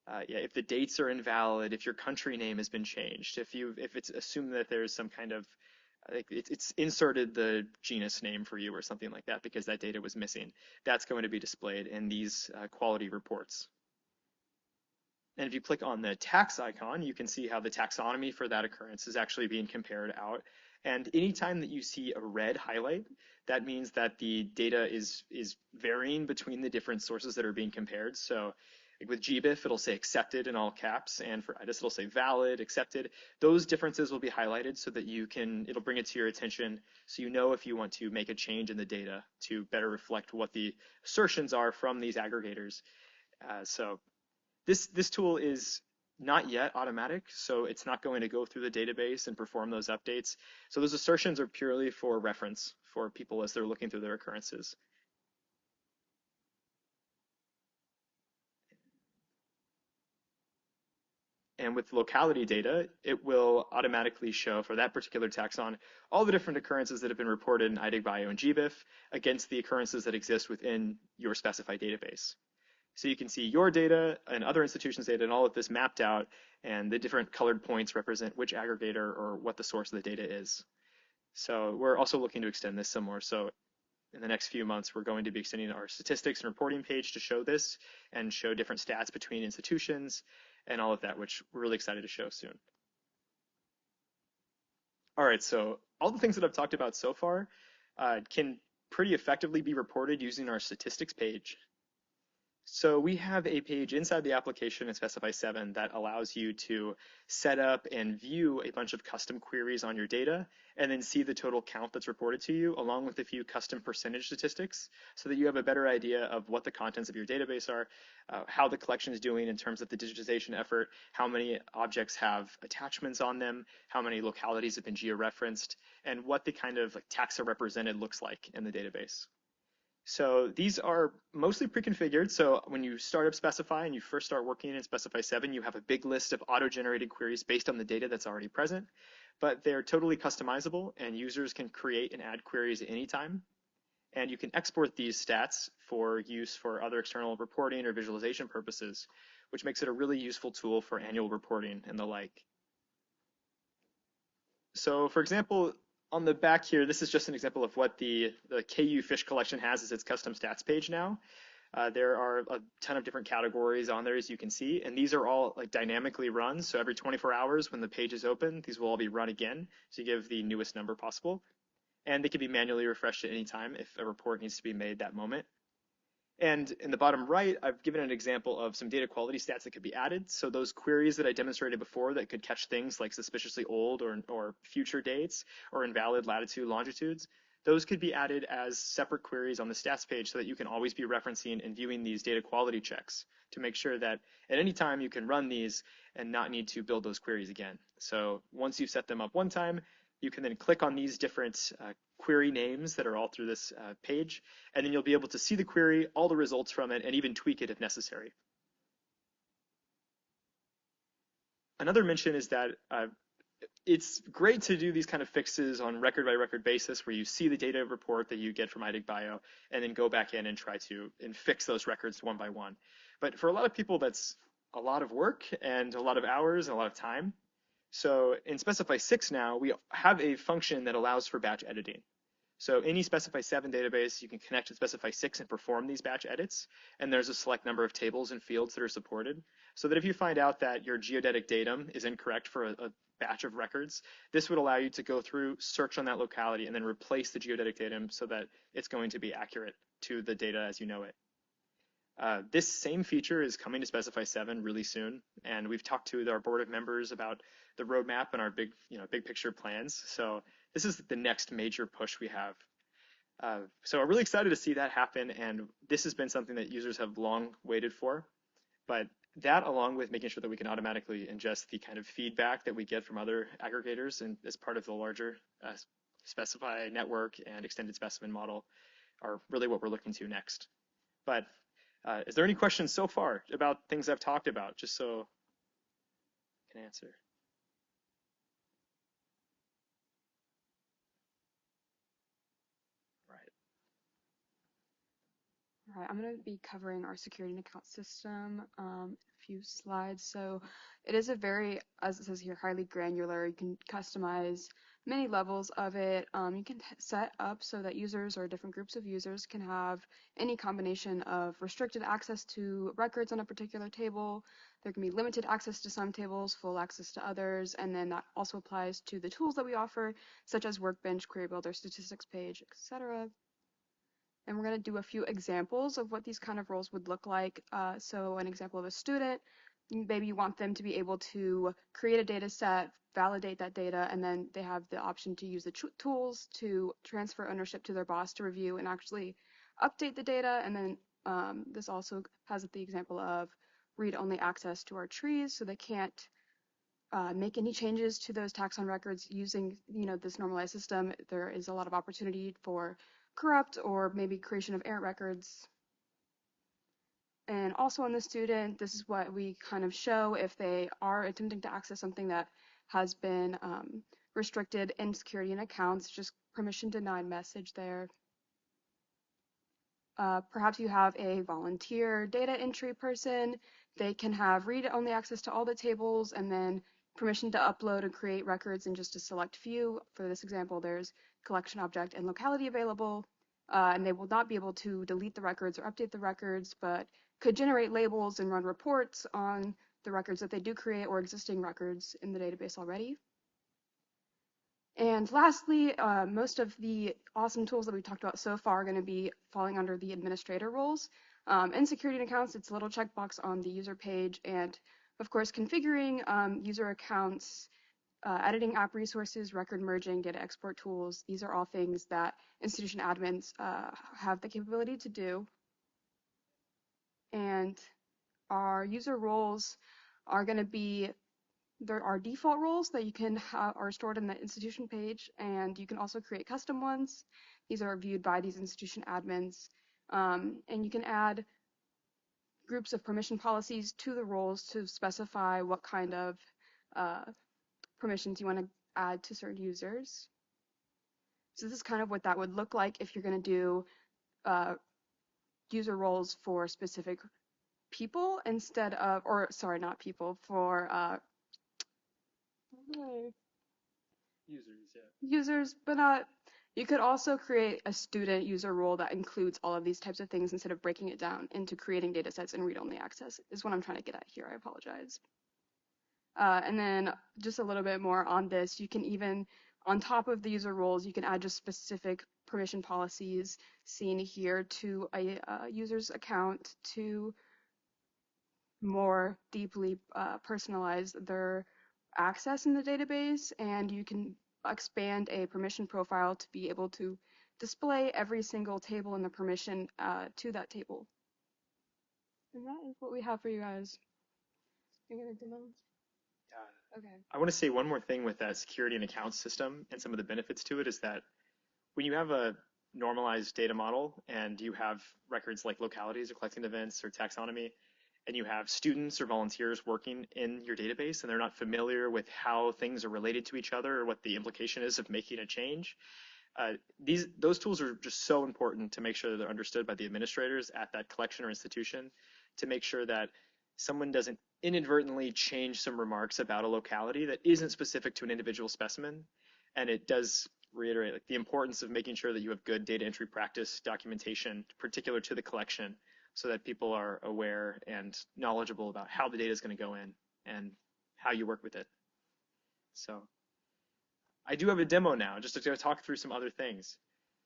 Yeah, if the dates are invalid, if your country name has been changed, if it's assumed that there's some kind of like it's inserted the genus name for you or something like that because that data was missing, that's going to be displayed in these quality reports. And if you click on the tax icon, you can see how the taxonomy for that occurrence is actually being compared out. And anytime that you see a red highlight, that means that the data is varying between the different sources that are being compared. So like with GBIF, it'll say accepted in all caps, and for IDIS, it'll say valid, accepted. Those differences will be highlighted so that it'll bring it to your attention so you know if you want to make a change in the data to better reflect what the assertions are from these aggregators. So this tool is not yet automatic, so it's not going to go through the database and perform those updates. So those assertions are purely for reference for people as they're looking through their occurrences. And with locality data, it will automatically show for that particular taxon all the different occurrences that have been reported in iDigBio and GBIF against the occurrences that exist within your specified database. So you can see your data and other institutions' data and all of this mapped out, and the different colored points represent which aggregator or what the source of the data is. So we're also looking to extend this some more. So in the next few months, we're going to be extending our statistics and reporting page to show this and show different stats between institutions and all of that, which we're really excited to show soon. All right, so all the things that I've talked about so far can pretty effectively be reported using our statistics page. So we have a page inside the application in Specify 7 that allows you to set up and view a bunch of custom queries on your data and then see the total count that's reported to you along with a few custom percentage statistics so that you have a better idea of what the contents of your database are, how the collection is doing in terms of the digitization effort, how many objects have attachments on them, how many localities have been georeferenced, and what the kind of like taxa represented looks like in the database. So these are mostly pre-configured. So when you start up Specify and you first start working in Specify 7, you have a big list of auto-generated queries based on the data that's already present, but they're totally customizable and users can create and add queries at any time. And you can export these stats for use for other external reporting or visualization purposes, which makes it a really useful tool for annual reporting and the like. So for example, on the back here, this is just an example of what the KU fish collection has as its custom stats page now. There are a ton of different categories on there, as you can see, and these are all like dynamically run. So every 24 hours when the page is open, these will all be run again to give the newest number possible. And they can be manually refreshed at any time if a report needs to be made that moment. And in the bottom right, I've given an example of some data quality stats that could be added. So those queries that I demonstrated before that could catch things like suspiciously old or future dates or invalid latitude, longitudes, those could be added as separate queries on the stats page so that you can always be referencing and viewing these data quality checks to make sure that at any time you can run these and not need to build those queries again. So once you've set them up one time, you can then click on these different query names that are all through this page, and then you'll be able to see the query, all the results from it, and even tweak it if necessary. Another mention is that it's great to do these kind of fixes on record by record basis where you see the data report that you get from iDigBio and then go back in and try to fix those records one by one. But for a lot of people, that's a lot of work and a lot of hours and a lot of time. So in Specify 6 now, we have a function that allows for batch editing. So any Specify 7 database, you can connect to Specify 6 and perform these batch edits. And there's a select number of tables and fields that are supported. So that if you find out that your geodetic datum is incorrect for a batch of records, this would allow you to go through, search on that locality, and then replace the geodetic datum so that it's going to be accurate to the data as you know it. This same feature is coming to Specify 7 really soon, and we've talked to our board of members about the roadmap and our big picture plans. So this is the next major push we have. So I'm really excited to see that happen, and this has been something that users have long waited for. But that, along with making sure that we can automatically ingest the kind of feedback that we get from other aggregators and as part of the larger Specify network and extended specimen model, are really what we're looking to next. But is there any questions so far about things I've talked about, just so I can answer? Right. All right, I'm going to be covering our security and account system, a few slides. So it is a very, as it says here, highly granular. You can customize many levels of it. You can set up so that users or different groups of users can have any combination of restricted access to records on a particular table. There can be limited access to some tables, full access to others, and then that also applies to the tools that we offer, such as Workbench, Query Builder, Statistics Page, etc. And we're going to do a few examples of what these kind of roles would look like. So an example of a student, maybe you want them to be able to create a data set, validate that data, and then they have the option to use the tools to transfer ownership to their boss to review and actually update the data. And then this also has the example of read-only access to our trees, so they can't make any changes to those taxon records using, this normalized system. There is a lot of opportunity for corrupt or maybe creation of errant records. And also on the student, this is what we kind of show if they are attempting to access something that has been restricted in security and accounts, just permission denied message there. Perhaps you have a volunteer data entry person. They can have read-only access to all the tables and then permission to upload and create records in just a select few. For this example, there's collection object and locality available, and they will not be able to delete the records or update the records, but could generate labels and run reports on the records that they do create or existing records in the database already. And lastly, most of the awesome tools that we talked about so far are going to be falling under the administrator roles. In security and accounts, it's a little checkbox on the user page, and of course, configuring user accounts, editing app resources, record merging, data export tools. These are all things that institution admins have the capability to do. And our user roles are going to be, there are default roles that you can are stored in the institution page, and you can also create custom ones. These are viewed by these institution admins, and you can add groups of permission policies to the roles to specify what kind of permissions you want to add to certain users. So this is kind of what that would look like if you're going to do user roles for specific people instead of, or sorry, not people, for users, but not. You could also create a student user role that includes all of these types of things instead of breaking it down into creating data sets and read-only access is what I'm trying to get at here. I apologize. And then just a little bit more on this, you can even, on top of the user roles, you can add just specific permission policies seen here to a user's account to more deeply personalize their access in the database, and you can expand a permission profile to be able to display every single table in the permission to that table. And that is what we have for you guys. You're gonna demo? Yeah. Okay. I want to say one more thing with that security and accounts system and some of the benefits to it is that when you have a normalized data model and you have records like localities or collecting events or taxonomy, and you have students or volunteers working in your database and they're not familiar with how things are related to each other or what the implication is of making a change, those tools are just so important to make sure that they're understood by the administrators at that collection or institution, to make sure that someone doesn't inadvertently change some remarks about a locality that isn't specific to an individual specimen. And it does reiterate the importance of making sure that you have good data entry practice documentation particular to the collection, so that people are aware and knowledgeable about how the data is going to go in and how you work with it. So I do have a demo now, just to talk through some other things.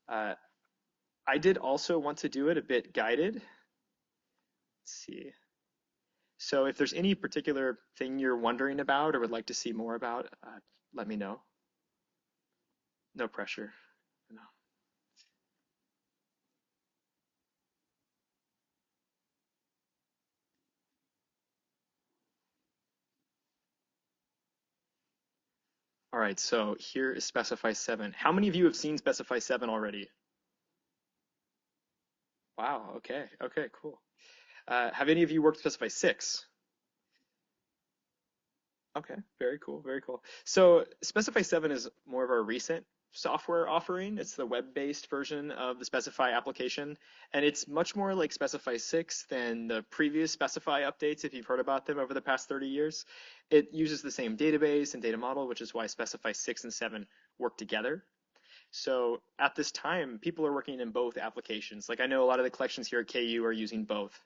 I did also want to do it a bit guided. Let's see. So if there's any particular thing you're wondering about or would like to see more about, let me know. No pressure. No. All right, so here is Specify 7. How many of you have seen Specify 7 already? Wow, okay, cool. Have any of you worked Specify 6? Okay, very cool, very cool. So Specify 7 is more of our recent software offering. It's the web-based version of the Specify application, and it's much more like Specify 6 than the previous Specify updates, if you've heard about them over the past 30 years. It uses the same database and data model, which is why Specify 6 and 7 work together. So at this time, people are working in both applications. Like I know a lot of the collections here at KU are using both.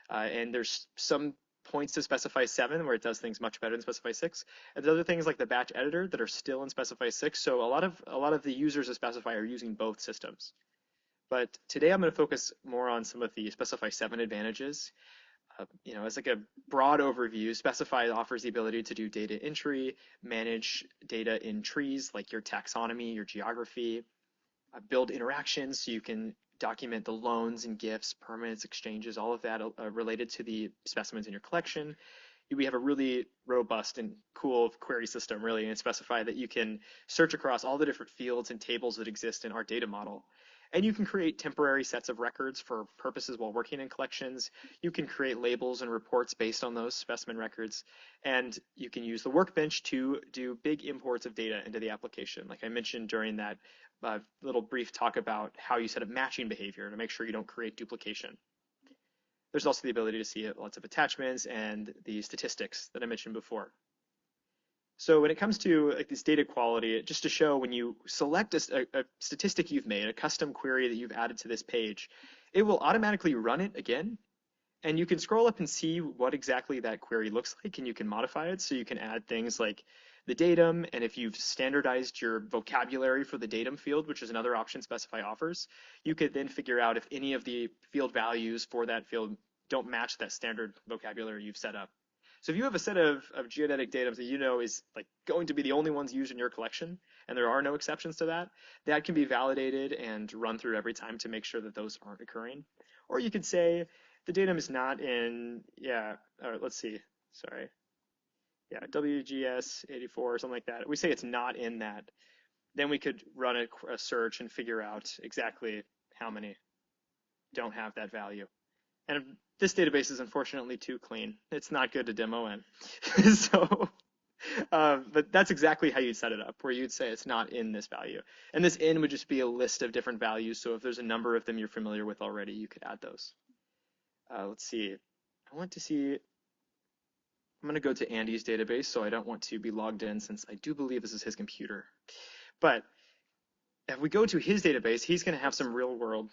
And there's some points to Specify 7 where it does things much better than Specify 6. And there's other things like the batch editor that are still in Specify 6. So a lot of the users of Specify are using both systems. But today I'm going to focus more on some of the Specify 7 advantages. As like a broad overview, Specify offers the ability to do data entry, manage data in trees like your taxonomy, your geography, build interactions so you can document the loans and gifts, permits, exchanges, all of that related to the specimens in your collection. We have a really robust and cool query system, really, and Specify that you can search across all the different fields and tables that exist in our data model. And you can create temporary sets of records for purposes while working in collections. You can create labels and reports based on those specimen records. And you can use the workbench to do big imports of data into the application. Like I mentioned during that little brief talk about how you set up matching behavior to make sure you don't create duplication. There's also the ability to see lots of attachments and the statistics that I mentioned before. So when it comes to like this data quality, just to show when you select a statistic you've made, a custom query that you've added to this page, it will automatically run it again. And you can scroll up and see what exactly that query looks like, and you can modify it. So you can add things like the datum, and if you've standardized your vocabulary for the datum field, which is another option Specify offers, you could then figure out if any of the field values for that field don't match that standard vocabulary you've set up. So if you have a set of geodetic datums that you know is like going to be the only ones used in your collection, and there are no exceptions to that, that can be validated and run through every time to make sure that those aren't occurring. Or you could say the datum is not in, WGS 84 or something like that. We say it's not in that. Then we could run a search and figure out exactly how many don't have that value. And this database is unfortunately too clean. It's not good to demo in. But that's exactly how you'd set it up, where you'd say it's not in this value. And this in would just be a list of different values. So if there's a number of them you're familiar with already, you could add those. Let's see. I'm going to go to Andy's database, so I don't want to be logged in since I do believe this is his computer. But if we go to his database, he's going to have some real world.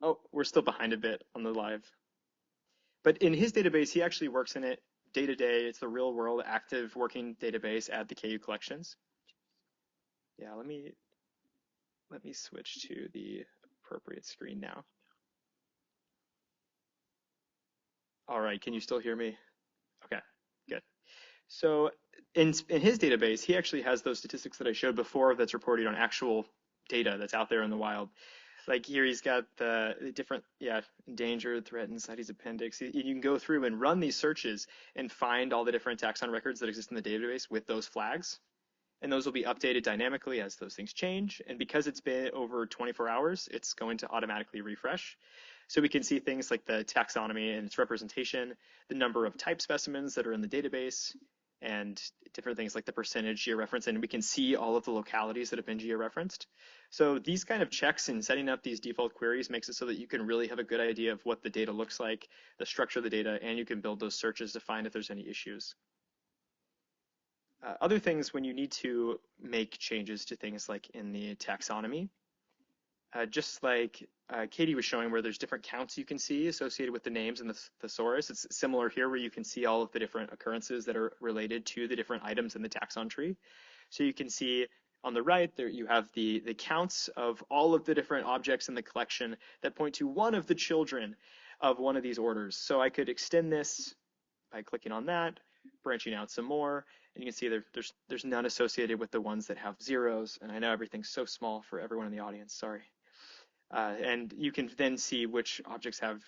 Oh, we're still behind a bit on the live. But in his database, he actually works in it day to day. It's the real world active working database at the KU collections. Yeah, let me switch to the appropriate screen now. All right, can you still hear me? Okay, good. So in his database, he actually has those statistics that I showed before that's reported on actual data that's out there in the wild. Like here, he's got the different, endangered, threatened, CITES appendix. You can go through and run these searches and find all the different taxon records that exist in the database with those flags. And those will be updated dynamically as those things change. And because it's been over 24 hours, it's going to automatically refresh. So we can see things like the taxonomy and its representation, the number of type specimens that are in the database, and different things like the percentage georeference, and we can see all of the localities that have been georeferenced. So these kind of checks and setting up these default queries makes it so that you can really have a good idea of what the data looks like, the structure of the data, and you can build those searches to find if there's any issues. Other things when you need to make changes to things like in the taxonomy, just like Katie was showing where there's different counts you can see associated with the names and the thesaurus. It's similar here where you can see all of the different occurrences that are related to the different items in the taxon tree. So you can see on the right there you have the counts of all of the different objects in the collection that point to one of the children of one of these orders. So I could extend this by clicking on that, branching out some more, and you can see there's none associated with the ones that have zeros. And I know everything's so small for everyone in the audience, sorry. And you can then see which objects have,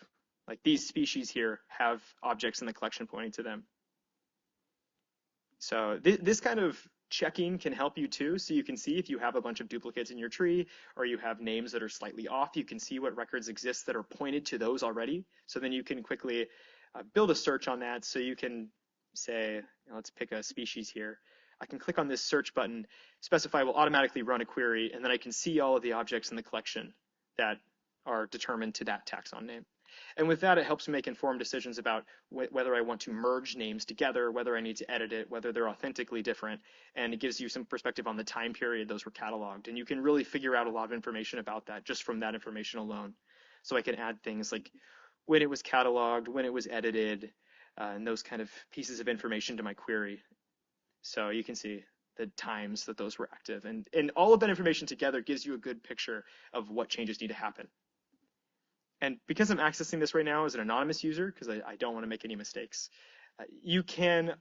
like these species here, have objects in the collection pointing to them. So this kind of checking can help you too. So you can see if you have a bunch of duplicates in your tree or you have names that are slightly off, you can see what records exist that are pointed to those already. So then you can quickly build a search on that. So you can say, let's pick a species here. I can click on this search button, specify will automatically run a query, and then I can see all of the objects in the collection that are determined to that taxon name. And with that, it helps me make informed decisions about whether I want to merge names together, whether I need to edit it, whether they're authentically different, and it gives you some perspective on the time period those were cataloged. And you can really figure out a lot of information about that just from that information alone. So I can add things like when it was cataloged, when it was edited, and those kind of pieces of information to my query. So you can see the times that those were active. And all of that information together gives you a good picture of what changes need to happen. And because I'm accessing this right now as an anonymous user, because I don't want to make any mistakes, you can,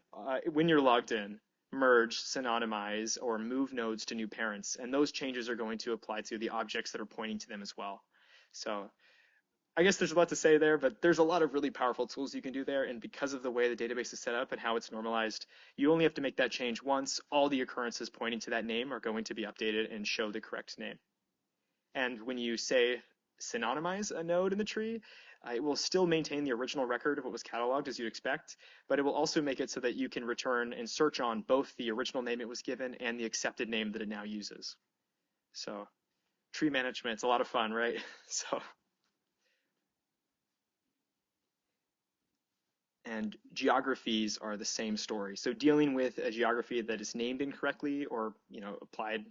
when you're logged in, merge, synonymize, or move nodes to new parents. And those changes are going to apply to the objects that are pointing to them as well. So I guess there's a lot to say there, but there's a lot of really powerful tools you can do there. And because of the way the database is set up and how it's normalized, you only have to make that change once. All the occurrences pointing to that name are going to be updated and show the correct name. And when you say synonymize a node in the tree, it will still maintain the original record of what was cataloged as you'd expect, but it will also make it so that you can return and search on both the original name it was given and the accepted name that it now uses. So tree management, it's a lot of fun, right? And geographies are the same story. So dealing with a geography that is named incorrectly or applied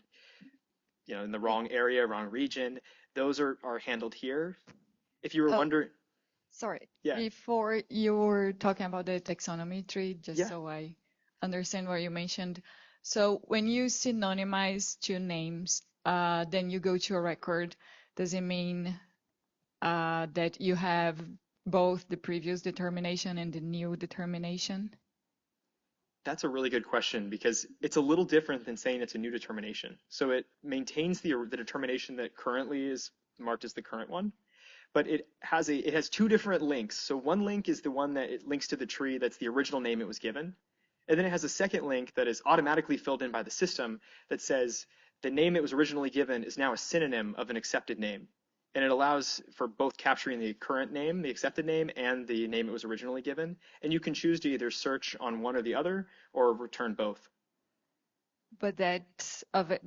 in the wrong area, wrong region, those are handled here. If you were wondering, sorry, yeah. Before you were talking about the taxonomy tree, just so I understand what you mentioned. So when you synonymize two names, then you go to a record. Does it mean that you have both the previous determination and the new determination? That's a really good question because it's a little different than saying it's a new determination. So it maintains the determination that currently is marked as the current one, but it has two different links. So one link is the one that it links to the tree that's the original name it was given. And then it has a second link that is automatically filled in by the system that says the name it was originally given is now a synonym of an accepted name. And it allows for both capturing the current name, the accepted name, and the name it was originally given. And you can choose to either search on one or the other or return both. But that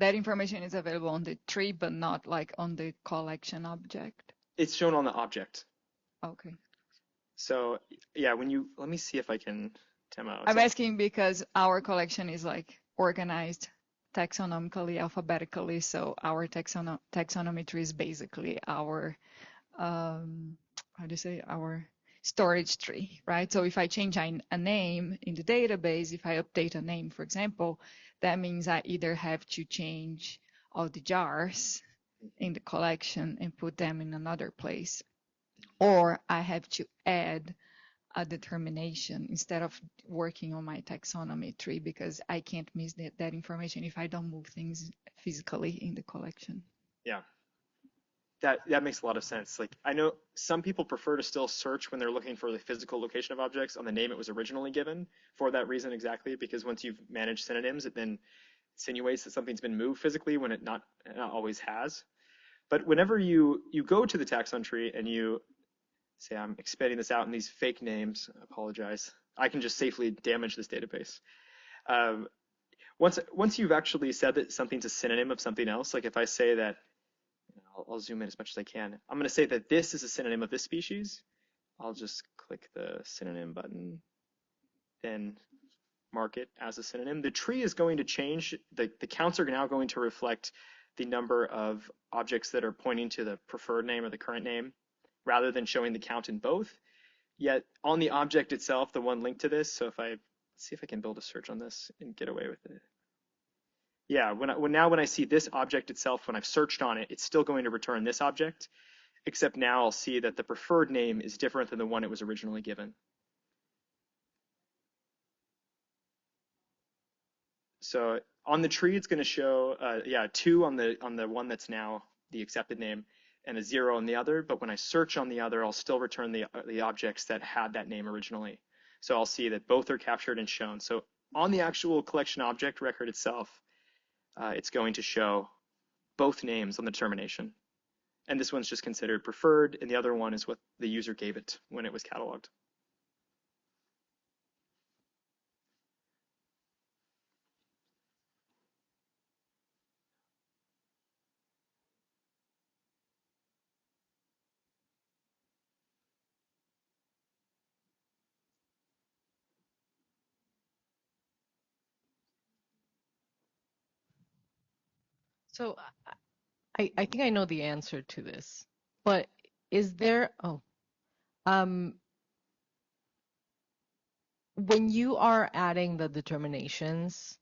information is available on the tree, but not like on the collection object? It's shown on the object. Okay. So yeah, let me see if I can demo. I'm asking because our collection is like organized taxonomically, alphabetically. So our taxonomy tree is basically our, our storage tree, right? So if I change a name in the database, if I update a name, for example, that means I either have to change all the jars in the collection and put them in another place, or I have to add a determination instead of working on my taxonomy tree because I can't miss that information if I don't move things physically in the collection. Yeah, that makes a lot of sense. Like I know some people prefer to still search when they're looking for the physical location of objects on the name it was originally given for that reason exactly, because once you've managed synonyms, it then insinuates that something's been moved physically when it not always has. But whenever you go to the taxon tree and you say, I'm expanding this out in these fake names, I apologize. I can just safely damage this database. Once you've actually said that something's a synonym of something else, like if I say that, I'll zoom in as much as I can. I'm going to say that this is a synonym of this species. I'll just click the synonym button, then mark it as a synonym. The tree is going to change. The counts are now going to reflect the number of objects that are pointing to the preferred name or the current name, rather than showing the count in both. Yet on the object itself, the one linked to this, so if let's see if I can build a search on this and get away with it. Yeah, when I see this object itself, when I've searched on it, it's still going to return this object, except now I'll see that the preferred name is different than the one it was originally given. So on the tree, it's going to show, 2 on the one that's now the accepted name, and a 0 on the other, but when I search on the other, I'll still return the objects that had that name originally. So I'll see that both are captured and shown. So on the actual collection object record itself, it's going to show both names on the determination. And this one's just considered preferred, and the other one is what the user gave it when it was cataloged. So I think I know the answer to this, but is there, um, when you are adding the determinations,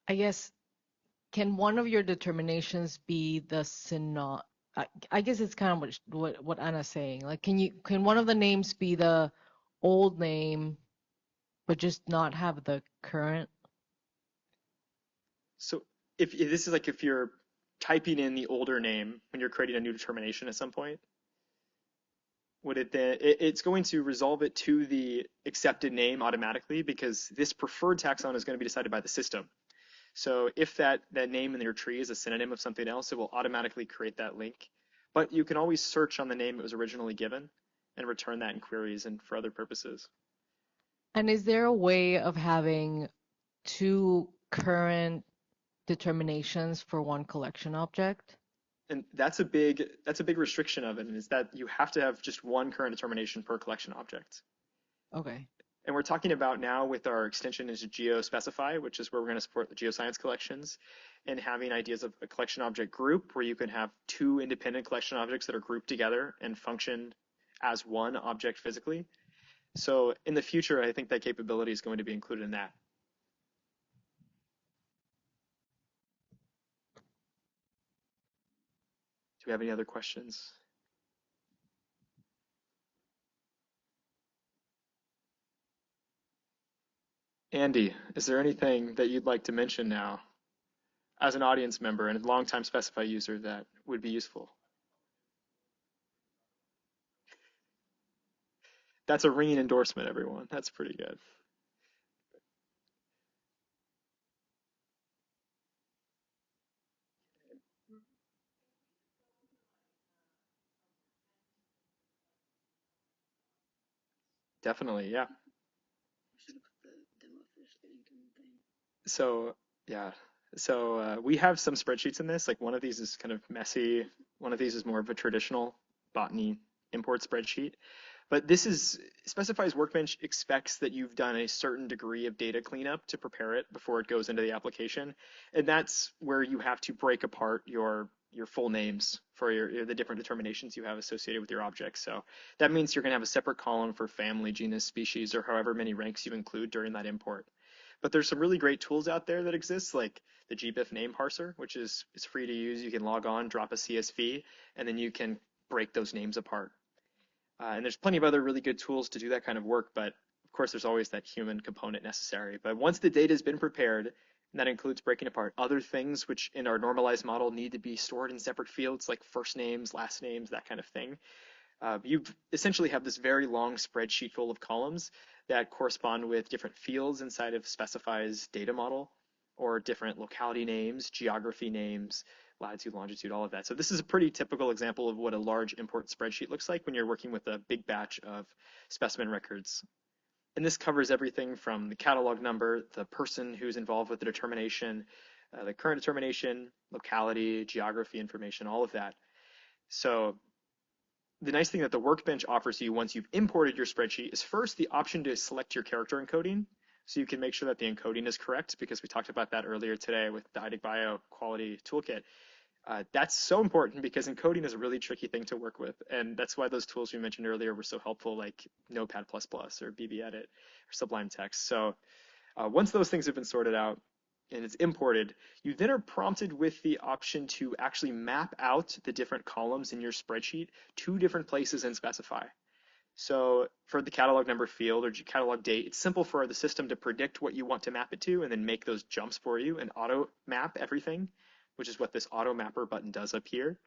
I guess, can one of your determinations be the I guess it's kind of what Anna's saying. Like, can one of the names be the old name, but just not have the current? So if this is like if you're typing in the older name when you're creating a new determination at some point, would it then it's going to resolve it to the accepted name automatically because this preferred taxon is going to be decided by the system. So if that name in your tree is a synonym of something else, it will automatically create that link. But you can always search on the name it was originally given and return that in queries and for other purposes. And is there a way of having two current determinations for one collection object? And that's a big restriction of it, and is that you have to have just one current determination per collection object. Okay. And we're talking about now with our extension into GeoSpecify, which is where we're going to support the geoscience collections, and having ideas of a collection object group where you can have two independent collection objects that are grouped together and function as one object physically. So in the future, I think that capability is going to be included in that. Do we have any other questions? Andy, is there anything that you'd like to mention now as an audience member and a longtime Specify user that would be useful? That's a ringing endorsement, everyone. That's pretty good. Definitely, yeah. So, yeah. So we have some spreadsheets in this. Like one of these is kind of messy. One of these is more of a traditional botany import spreadsheet. But this is Specify's Workbench expects that you've done a certain degree of data cleanup to prepare it before it goes into the application. And that's where you have to break apart your full names for the different determinations you have associated with your objects. So that means you're going to have a separate column for family, genus, species, or however many ranks you include during that import. But there's some really great tools out there that exist, like the GBIF name parser, which is free to use. You can log on, drop a CSV, and then you can break those names apart. And there's plenty of other really good tools to do that kind of work, but of course there's always that human component necessary. But once the data has been prepared, and that includes breaking apart other things which in our normalized model need to be stored in separate fields like first names, last names, that kind of thing. You essentially have this very long spreadsheet full of columns that correspond with different fields inside of Specify's data model, or different locality names, geography names, latitude, longitude, all of that. So this is a pretty typical example of what a large import spreadsheet looks like when you're working with a big batch of specimen records. And this covers everything from the catalog number, the person who's involved with the determination, the current determination, locality, geography information, all of that. So the nice thing that the Workbench offers you once you've imported your spreadsheet is first the option to select your character encoding. So you can make sure that the encoding is correct, because we talked about that earlier today with the iDigBio quality toolkit. That's so important because encoding is a really tricky thing to work with. And that's why those tools we mentioned earlier were so helpful, like Notepad++ or BBEdit or Sublime Text. So once those things have been sorted out and it's imported, you then are prompted with the option to actually map out the different columns in your spreadsheet to different places and Specify. So for the catalog number field or catalog date, it's simple for the system to predict what you want to map it to and then make those jumps for you and auto map everything, which is what this auto mapper button does up here.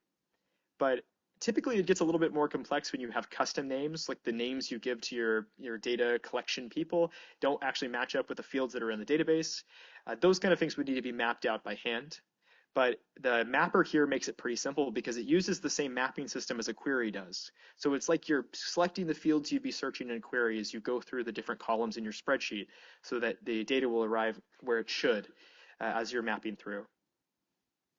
But typically it gets a little bit more complex when you have custom names, like the names you give to your data collection people don't actually match up with the fields that are in the database. Those kind of things would need to be mapped out by hand. But the mapper here makes it pretty simple because it uses the same mapping system as a query does. So it's like you're selecting the fields you'd be searching in a query as you go through the different columns in your spreadsheet so that the data will arrive where it should as you're mapping through.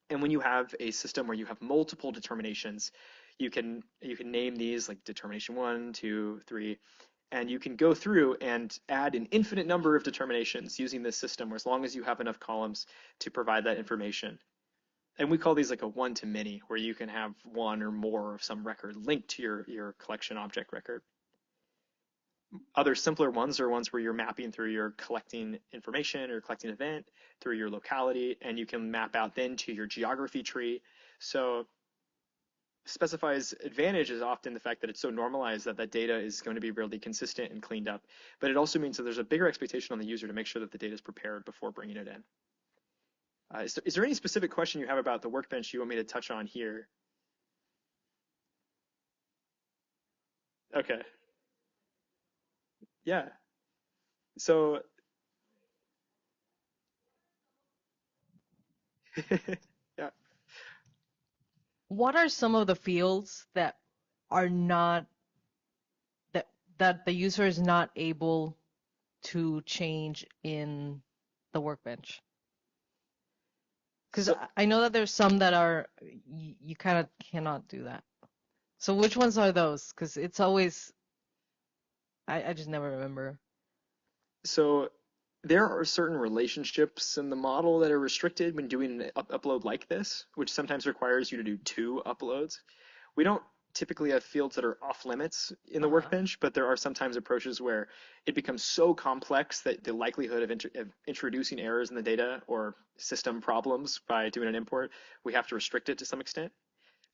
And when you have a system where you have multiple determinations, you can name these like determination 1, 2, 3, And you can go through and add an infinite number of determinations using this system, as long as you have enough columns to provide that information. And we call these like a one-to-many, where you can have one or more of some record linked to your collection object record. Other simpler ones are ones where you're mapping through your collecting information or collecting event through your locality, and you can map out then to your geography tree. So Specify's advantage is often the fact that it's so normalized that that data is going to be really consistent and cleaned up. But it also means that there's a bigger expectation on the user to make sure that the data is prepared before bringing it in. Is there any specific question you have about the workbench you want me to touch on here? Okay. Yeah. So yeah. What are some of the fields that are not that the user is not able to change in the workbench? Because So, I know that there's some that are you kind of cannot do that. So which ones are those? Because it's always I just never remember. so there are certain relationships in the model that are restricted when doing an upload like this, which sometimes requires you to do 2 uploads. We don't typically have fields that are off limits in the workbench, but there are sometimes approaches where it becomes so complex that the likelihood of introducing errors in the data or system problems by doing an import, we have to restrict it to some extent.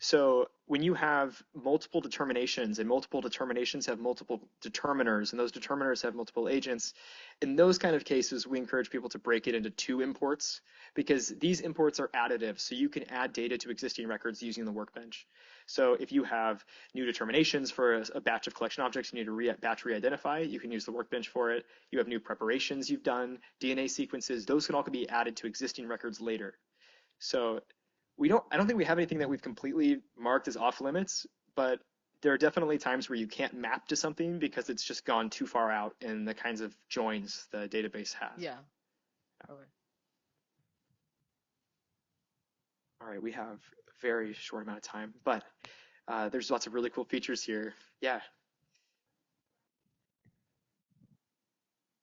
So when you have multiple determinations and multiple determinations have multiple determiners and those determiners have multiple agents, in those kind of cases, we encourage people to break it into 2 imports because these imports are additive. So you can add data to existing records using the workbench. So if you have new determinations for a batch of collection objects you need to batch re-identify, you can use the workbench for it. You have new preparations you've done, DNA sequences, those can all be added to existing records later. So I don't think we have anything that we've completely marked as off limits, but there are definitely times where you can't map to something because it's just gone too far out in the kinds of joins the database has. Yeah. Okay. All right, we have a very short amount of time, but there's lots of really cool features here. Yeah.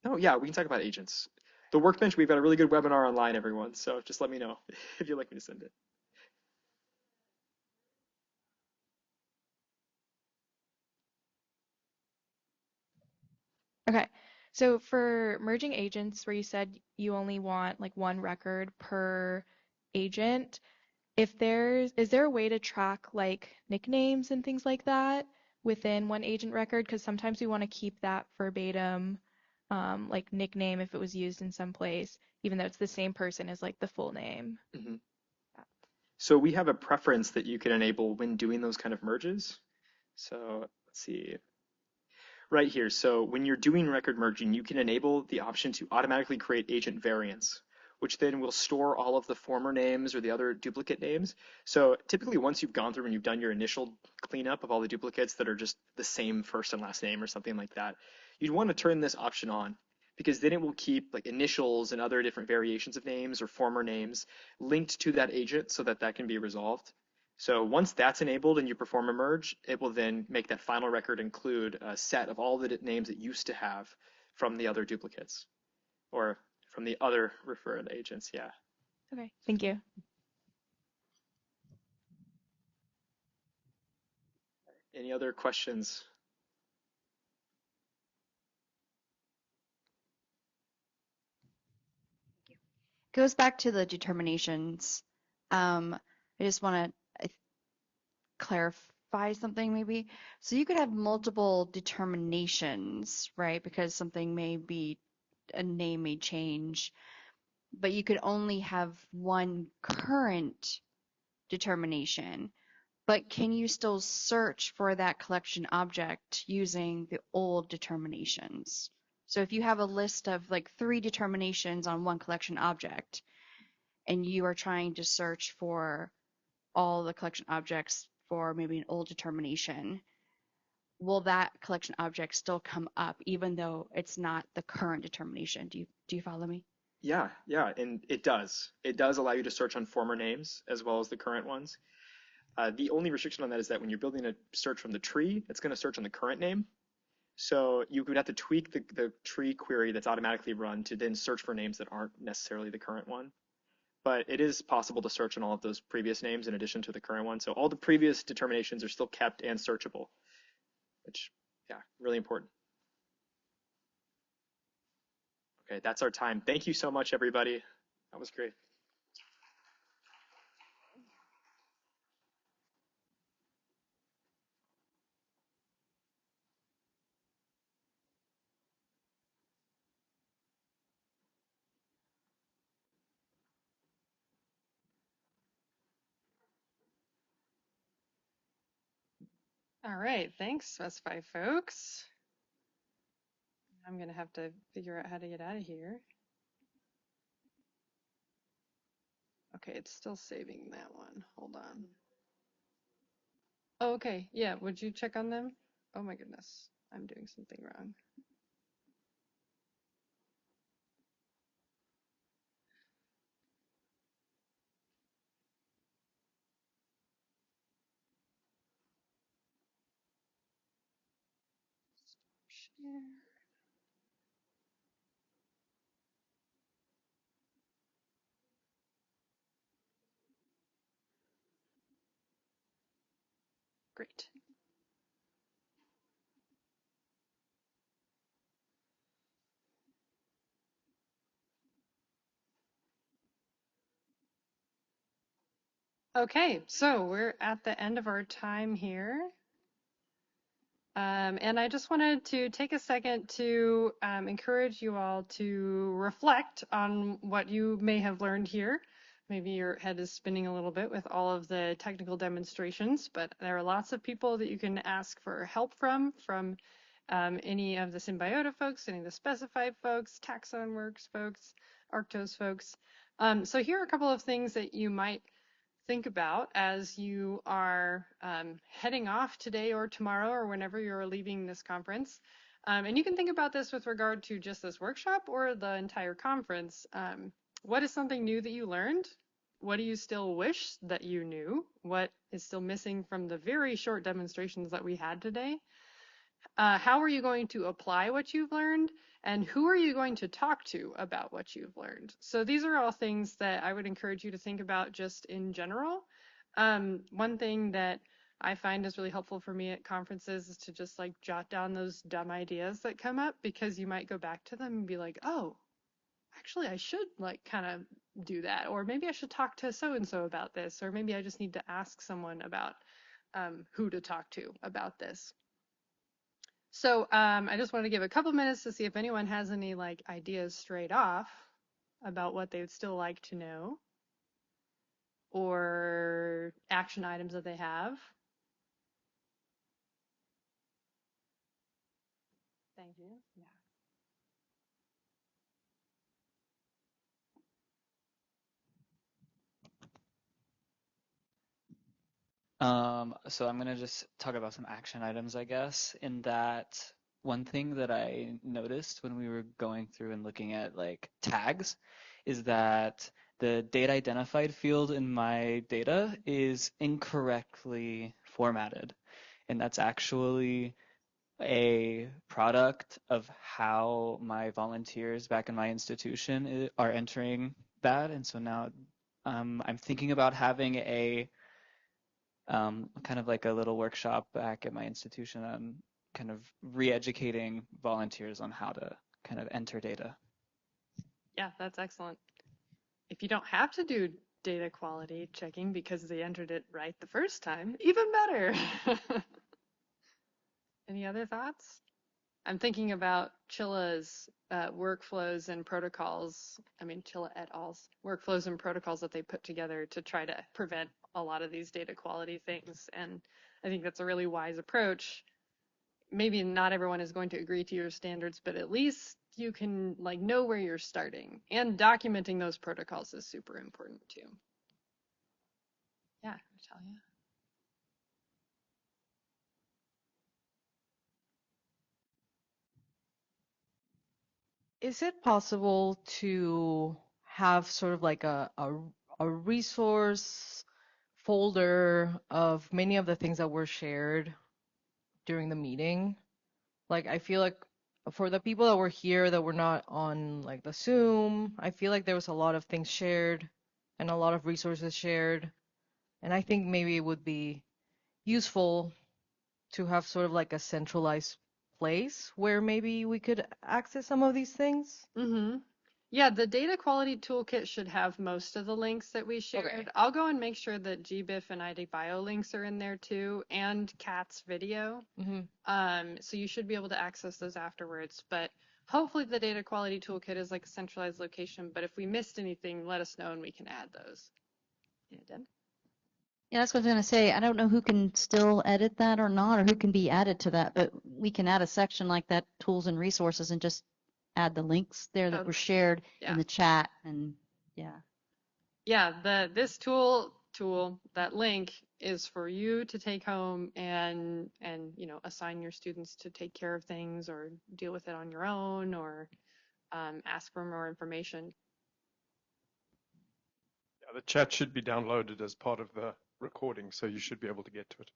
Oh, yeah, we can talk about agents. The workbench, we've got a really good webinar online, everyone, so just let me know if you'd like me to send it. Okay, so for merging agents where you said you only want like one record per agent, is there a way to track like nicknames and things like that within one agent record? Because sometimes we want to keep that verbatim, like nickname if it was used in some place, even though it's the same person as like the full name. Mm-hmm. So we have a preference that you can enable when doing those kind of merges. So let's see. Right here. So when you're doing record merging, you can enable the option to automatically create agent variants, which then will store all of the former names or the other duplicate names. So typically once you've gone through and you've done your initial cleanup of all the duplicates that are just the same first and last name or something like that, you'd want to turn this option on because then it will keep like initials and other different variations of names or former names linked to that agent so that that can be resolved. So once that's enabled and you perform a merge, it will then make that final record include a set of all the names it used to have from the other duplicates or from the other referred agents. Yeah. Okay, thank you. Any other questions? Goes back to the determinations. I just want to clarify something maybe. So you could have multiple determinations, right? Because something may be, a name may change, but you could only have one current determination. But can you still search for that collection object using the old determinations? So if you have a list of like 3 determinations on one collection object, and you are trying to search for all the collection objects for maybe an old determination, will that collection object still come up even though it's not the current determination? Do you follow me? Yeah, and it does. It does allow you to search on former names as well as the current ones. The only restriction on that is that when you're building a search from the tree, it's going to search on the current name. So you would have to tweak the tree query that's automatically run to then search for names that aren't necessarily the current one. But it is possible to search on all of those previous names in addition to the current one. So all the previous determinations are still kept and searchable, which, yeah, really important. Okay, that's our time. Thank you so much, everybody. That was great. All right, thanks, Specify folks. I'm gonna have to figure out how to get out of here. Okay, it's still saving that one. Hold on. Oh, okay, yeah, would you check on them? Oh my goodness, I'm doing something wrong. Share. Great. Okay, so we're at the end of our time here. And I just wanted to take a second to encourage you all to reflect on what you may have learned here. Maybe your head is spinning a little bit with all of the technical demonstrations, but there are lots of people that you can ask for help from any of the Symbiota folks, any of the Specified folks, TaxonWorks folks, Arctos folks. So here are a couple of things that you might think about as you are heading off today or tomorrow or whenever you're leaving this conference. And you can think about this with regard to just this workshop or the entire conference. What is something new that you learned? What do you still wish that you knew? What is still missing from the very short demonstrations that we had today? How are you going to apply what you've learned? And who are you going to talk to about what you've learned? So these are all things that I would encourage you to think about just in general. One thing that I find is really helpful for me at conferences is to just like jot down those dumb ideas that come up, because you might go back to them and be like, oh, actually I should like kind of do that, or maybe I should talk to so-and-so about this, or maybe I just need to ask someone about who to talk to about this. So I just wanted to give a couple minutes to see if anyone has any like ideas straight off about what they would still like to know, or action items that they have. Thank you. Yeah. So I'm gonna just talk about some action items, I guess, in that one thing that I noticed when we were going through and looking at like tags is that the data identified field in my data is incorrectly formatted. And that's actually a product of how my volunteers back in my institution are entering that. And so now I'm thinking about having a kind of like a little workshop back at my institution on kind of re-educating volunteers on how to kind of enter data. Yeah, that's excellent. If you don't have to do data quality checking because they entered it right the first time, even better. Any other thoughts? I'm thinking about Chilla's workflows and protocols. I mean, Chilla et al.'s workflows and protocols that they put together to try to prevent a lot of these data quality things. And I think that's a really wise approach. Maybe not everyone is going to agree to your standards, but at least you can like know where you're starting. And documenting those protocols is super important too. Yeah, Natalia. Is it possible to have sort of like a resource folder of many of the things that were shared during the meeting? Like I feel like for the people that were here that were not on like the Zoom, I feel like there was a lot of things shared and a lot of resources shared. And I think maybe it would be useful to have sort of like a centralized place where maybe we could access some of these things. Mm-hmm. Yeah, the data quality toolkit should have most of the links that we shared. Okay. I'll go and make sure that GBIF and iDigBio links are in there too, and Kat's video. So you should be able to access those afterwards. But hopefully the data quality toolkit is like a centralized location. But if we missed anything, let us know and we can add those. Yeah, Deb? Yeah, that's what I was going to say. I don't know who can still edit that or not, or who can be added to that, but we can add a section like that, tools and resources, and just add the links there that were shared in the chat. And yeah, this tool, that link is for you to take home and assign your students to take care of things or deal with it on your own or ask for more information. Yeah, the chat should be downloaded as part of the recording, so you should be able to get to it.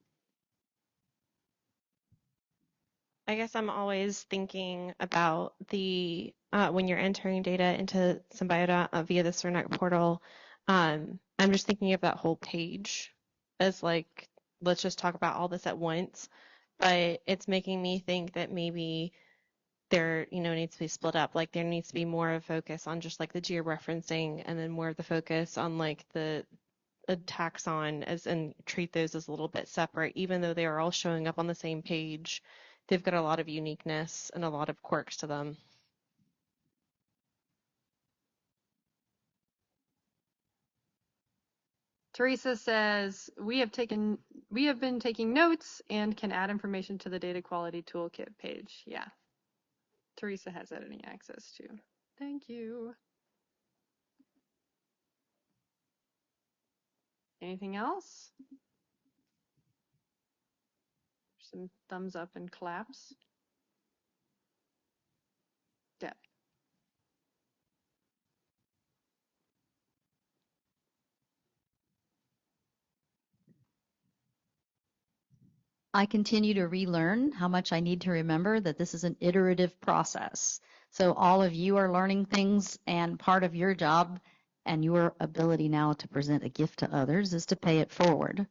I guess I'm always thinking about the when you're entering data into Symbiota via the CERNET portal, I'm just thinking of that whole page as like, let's just talk about all this at once. But it's making me think that maybe there, needs to be split up. Like there needs to be more of a focus on just like the georeferencing and then more of the focus on like the taxon and treat those as a little bit separate, even though they are all showing up on the same page. They've got a lot of uniqueness and a lot of quirks to them. Teresa says, we have been taking notes and can add information to the data quality toolkit page. Yeah. Teresa has editing access too. Thank you. Anything else? Some thumbs up and claps. Deb. I continue to relearn how much I need to remember that this is an iterative process. So all of you are learning things, and part of your job and your ability now to present a gift to others is to pay it forward.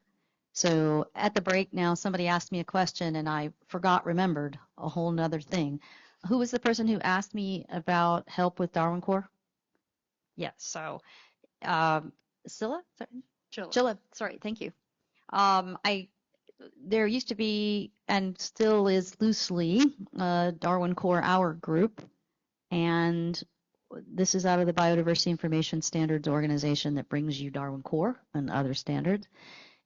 So at the break now, somebody asked me a question and I remembered a whole nother thing. Who was the person who asked me about help with Darwin Core? Yes, so Scylla? Chilla, sorry, thank you. There used to be, and still is loosely, a Darwin Core Hour group, and this is out of the Biodiversity Information Standards organization that brings you Darwin Core and other standards.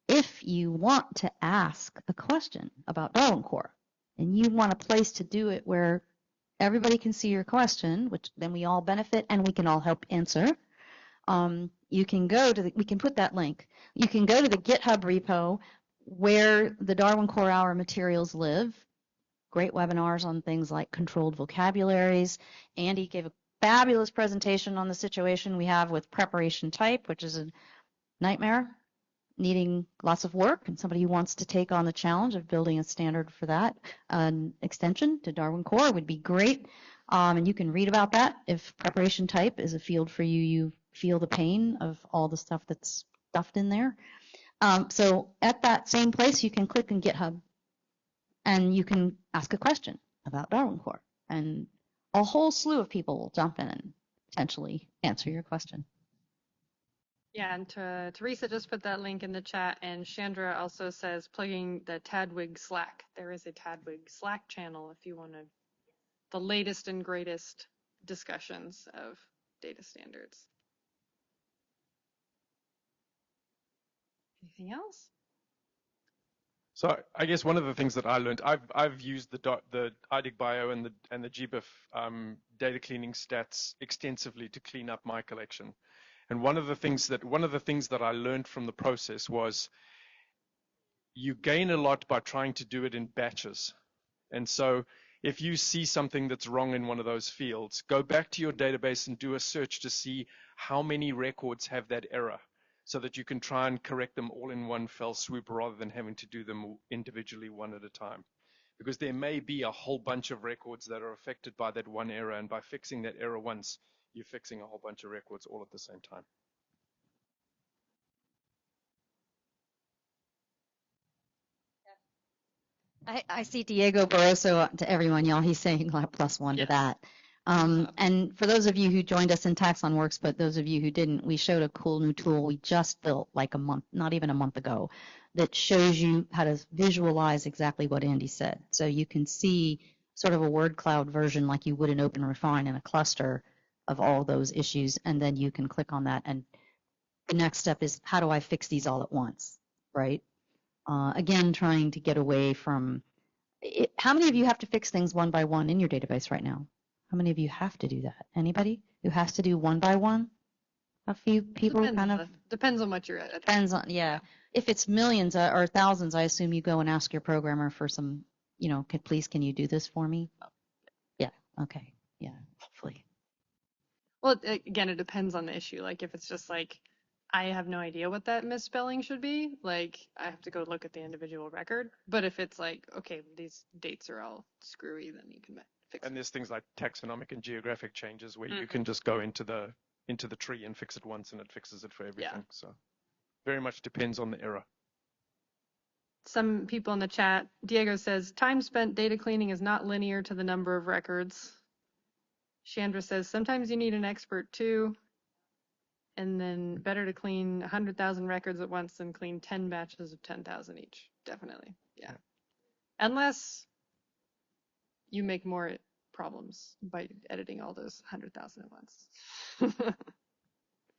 If you want to ask a question about Darwin Core, and you want a place to do it where everybody can see your question, which then we all benefit and we can all help answer, you can go to we can put that link. You can go to the GitHub repo where the Darwin Core Hour materials live. Great webinars on things like controlled vocabularies. Andy gave a fabulous presentation on the situation we have with preparation type, which is a nightmare, needing lots of work, and somebody who wants to take on the challenge of building a standard for that. An extension to Darwin Core would be great, and you can read about that. If preparation type is a field for you, you feel the pain of all the stuff that's stuffed in there. So at that same place, you can click in GitHub and you can ask a question about Darwin Core, and a whole slew of people will jump in and potentially answer your question. Yeah, and Teresa just put that link in the chat, and Chandra also says plugging the Tadwig Slack. There is a Tadwig Slack channel if you want the latest and greatest discussions of data standards. Anything else? So I guess one of the things that I learned, I've used the iDigBio and the GBIF data cleaning stats extensively to clean up my collection. And one of the things that I learned from the process was you gain a lot by trying to do it in batches. And so if you see something that's wrong in one of those fields, go back to your database and do a search to see how many records have that error, so that you can try and correct them all in one fell swoop rather than having to do them individually one at a time. because there may be a whole bunch of records that are affected by that one error, and by fixing that error once, you're fixing a whole bunch of records all at the same time. I see Diego Barroso to everyone, y'all. He's saying +1 to that. And for those of you who joined us in TaxonWorks, but those of you who didn't, we showed a cool new tool we just built like a month, not even a month ago, that shows you how to visualize exactly what Andy said. So you can see sort of a word cloud version like you would in OpenRefine in a cluster of all those issues, and then you can click on that, and the next step is, how do I fix these all at once, right? Again, trying to get away from it. How many of you have to fix things one by one in your database right now? How many of you have to do that? Anybody who has to do one by one? A few people depends on what you're at. Depends on, yeah. If it's millions or thousands, I assume you go and ask your programmer for some, please, can you do this for me? Yeah, okay, yeah, hopefully. Well, again, it depends on the issue. Like if it's just like, I have no idea what that misspelling should be, like I have to go look at the individual record. But if it's like, okay, these dates are all screwy, then you can fix it. And there's things like taxonomic and geographic changes where you can just go into the tree and fix it once, and it fixes it for everything. Yeah. So very much depends on the error. Some people in the chat, Diego says, time spent data cleaning is not linear to the number of records. Chandra says, sometimes you need an expert too. And then better to clean 100,000 records at once than clean 10 batches of 10,000 each. Definitely. Yeah. Unless you make more problems by editing all those 100,000 at once.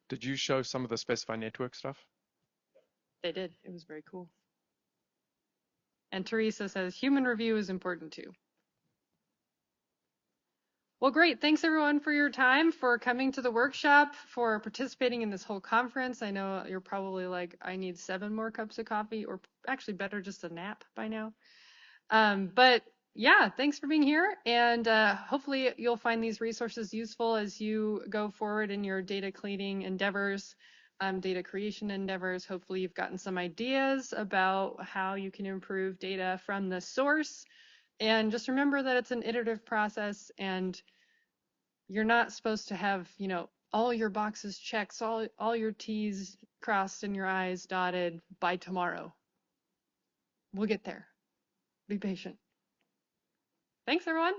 Did you show some of the specify network stuff? They did. It was very cool. And Teresa says, human review is important too. Well, great. Thanks everyone for your time, for coming to the workshop, for participating in this whole conference. I know you're probably like, I need 7 more cups of coffee, or actually better just a nap by now. But yeah, thanks for being here. And hopefully you'll find these resources useful as you go forward in your data cleaning endeavors, data creation endeavors. Hopefully you've gotten some ideas about how you can improve data from the source. And just remember that it's an iterative process, and you're not supposed to have, all your boxes checked, all your T's crossed and your I's dotted by tomorrow. We'll get there. Be patient. Thanks, everyone.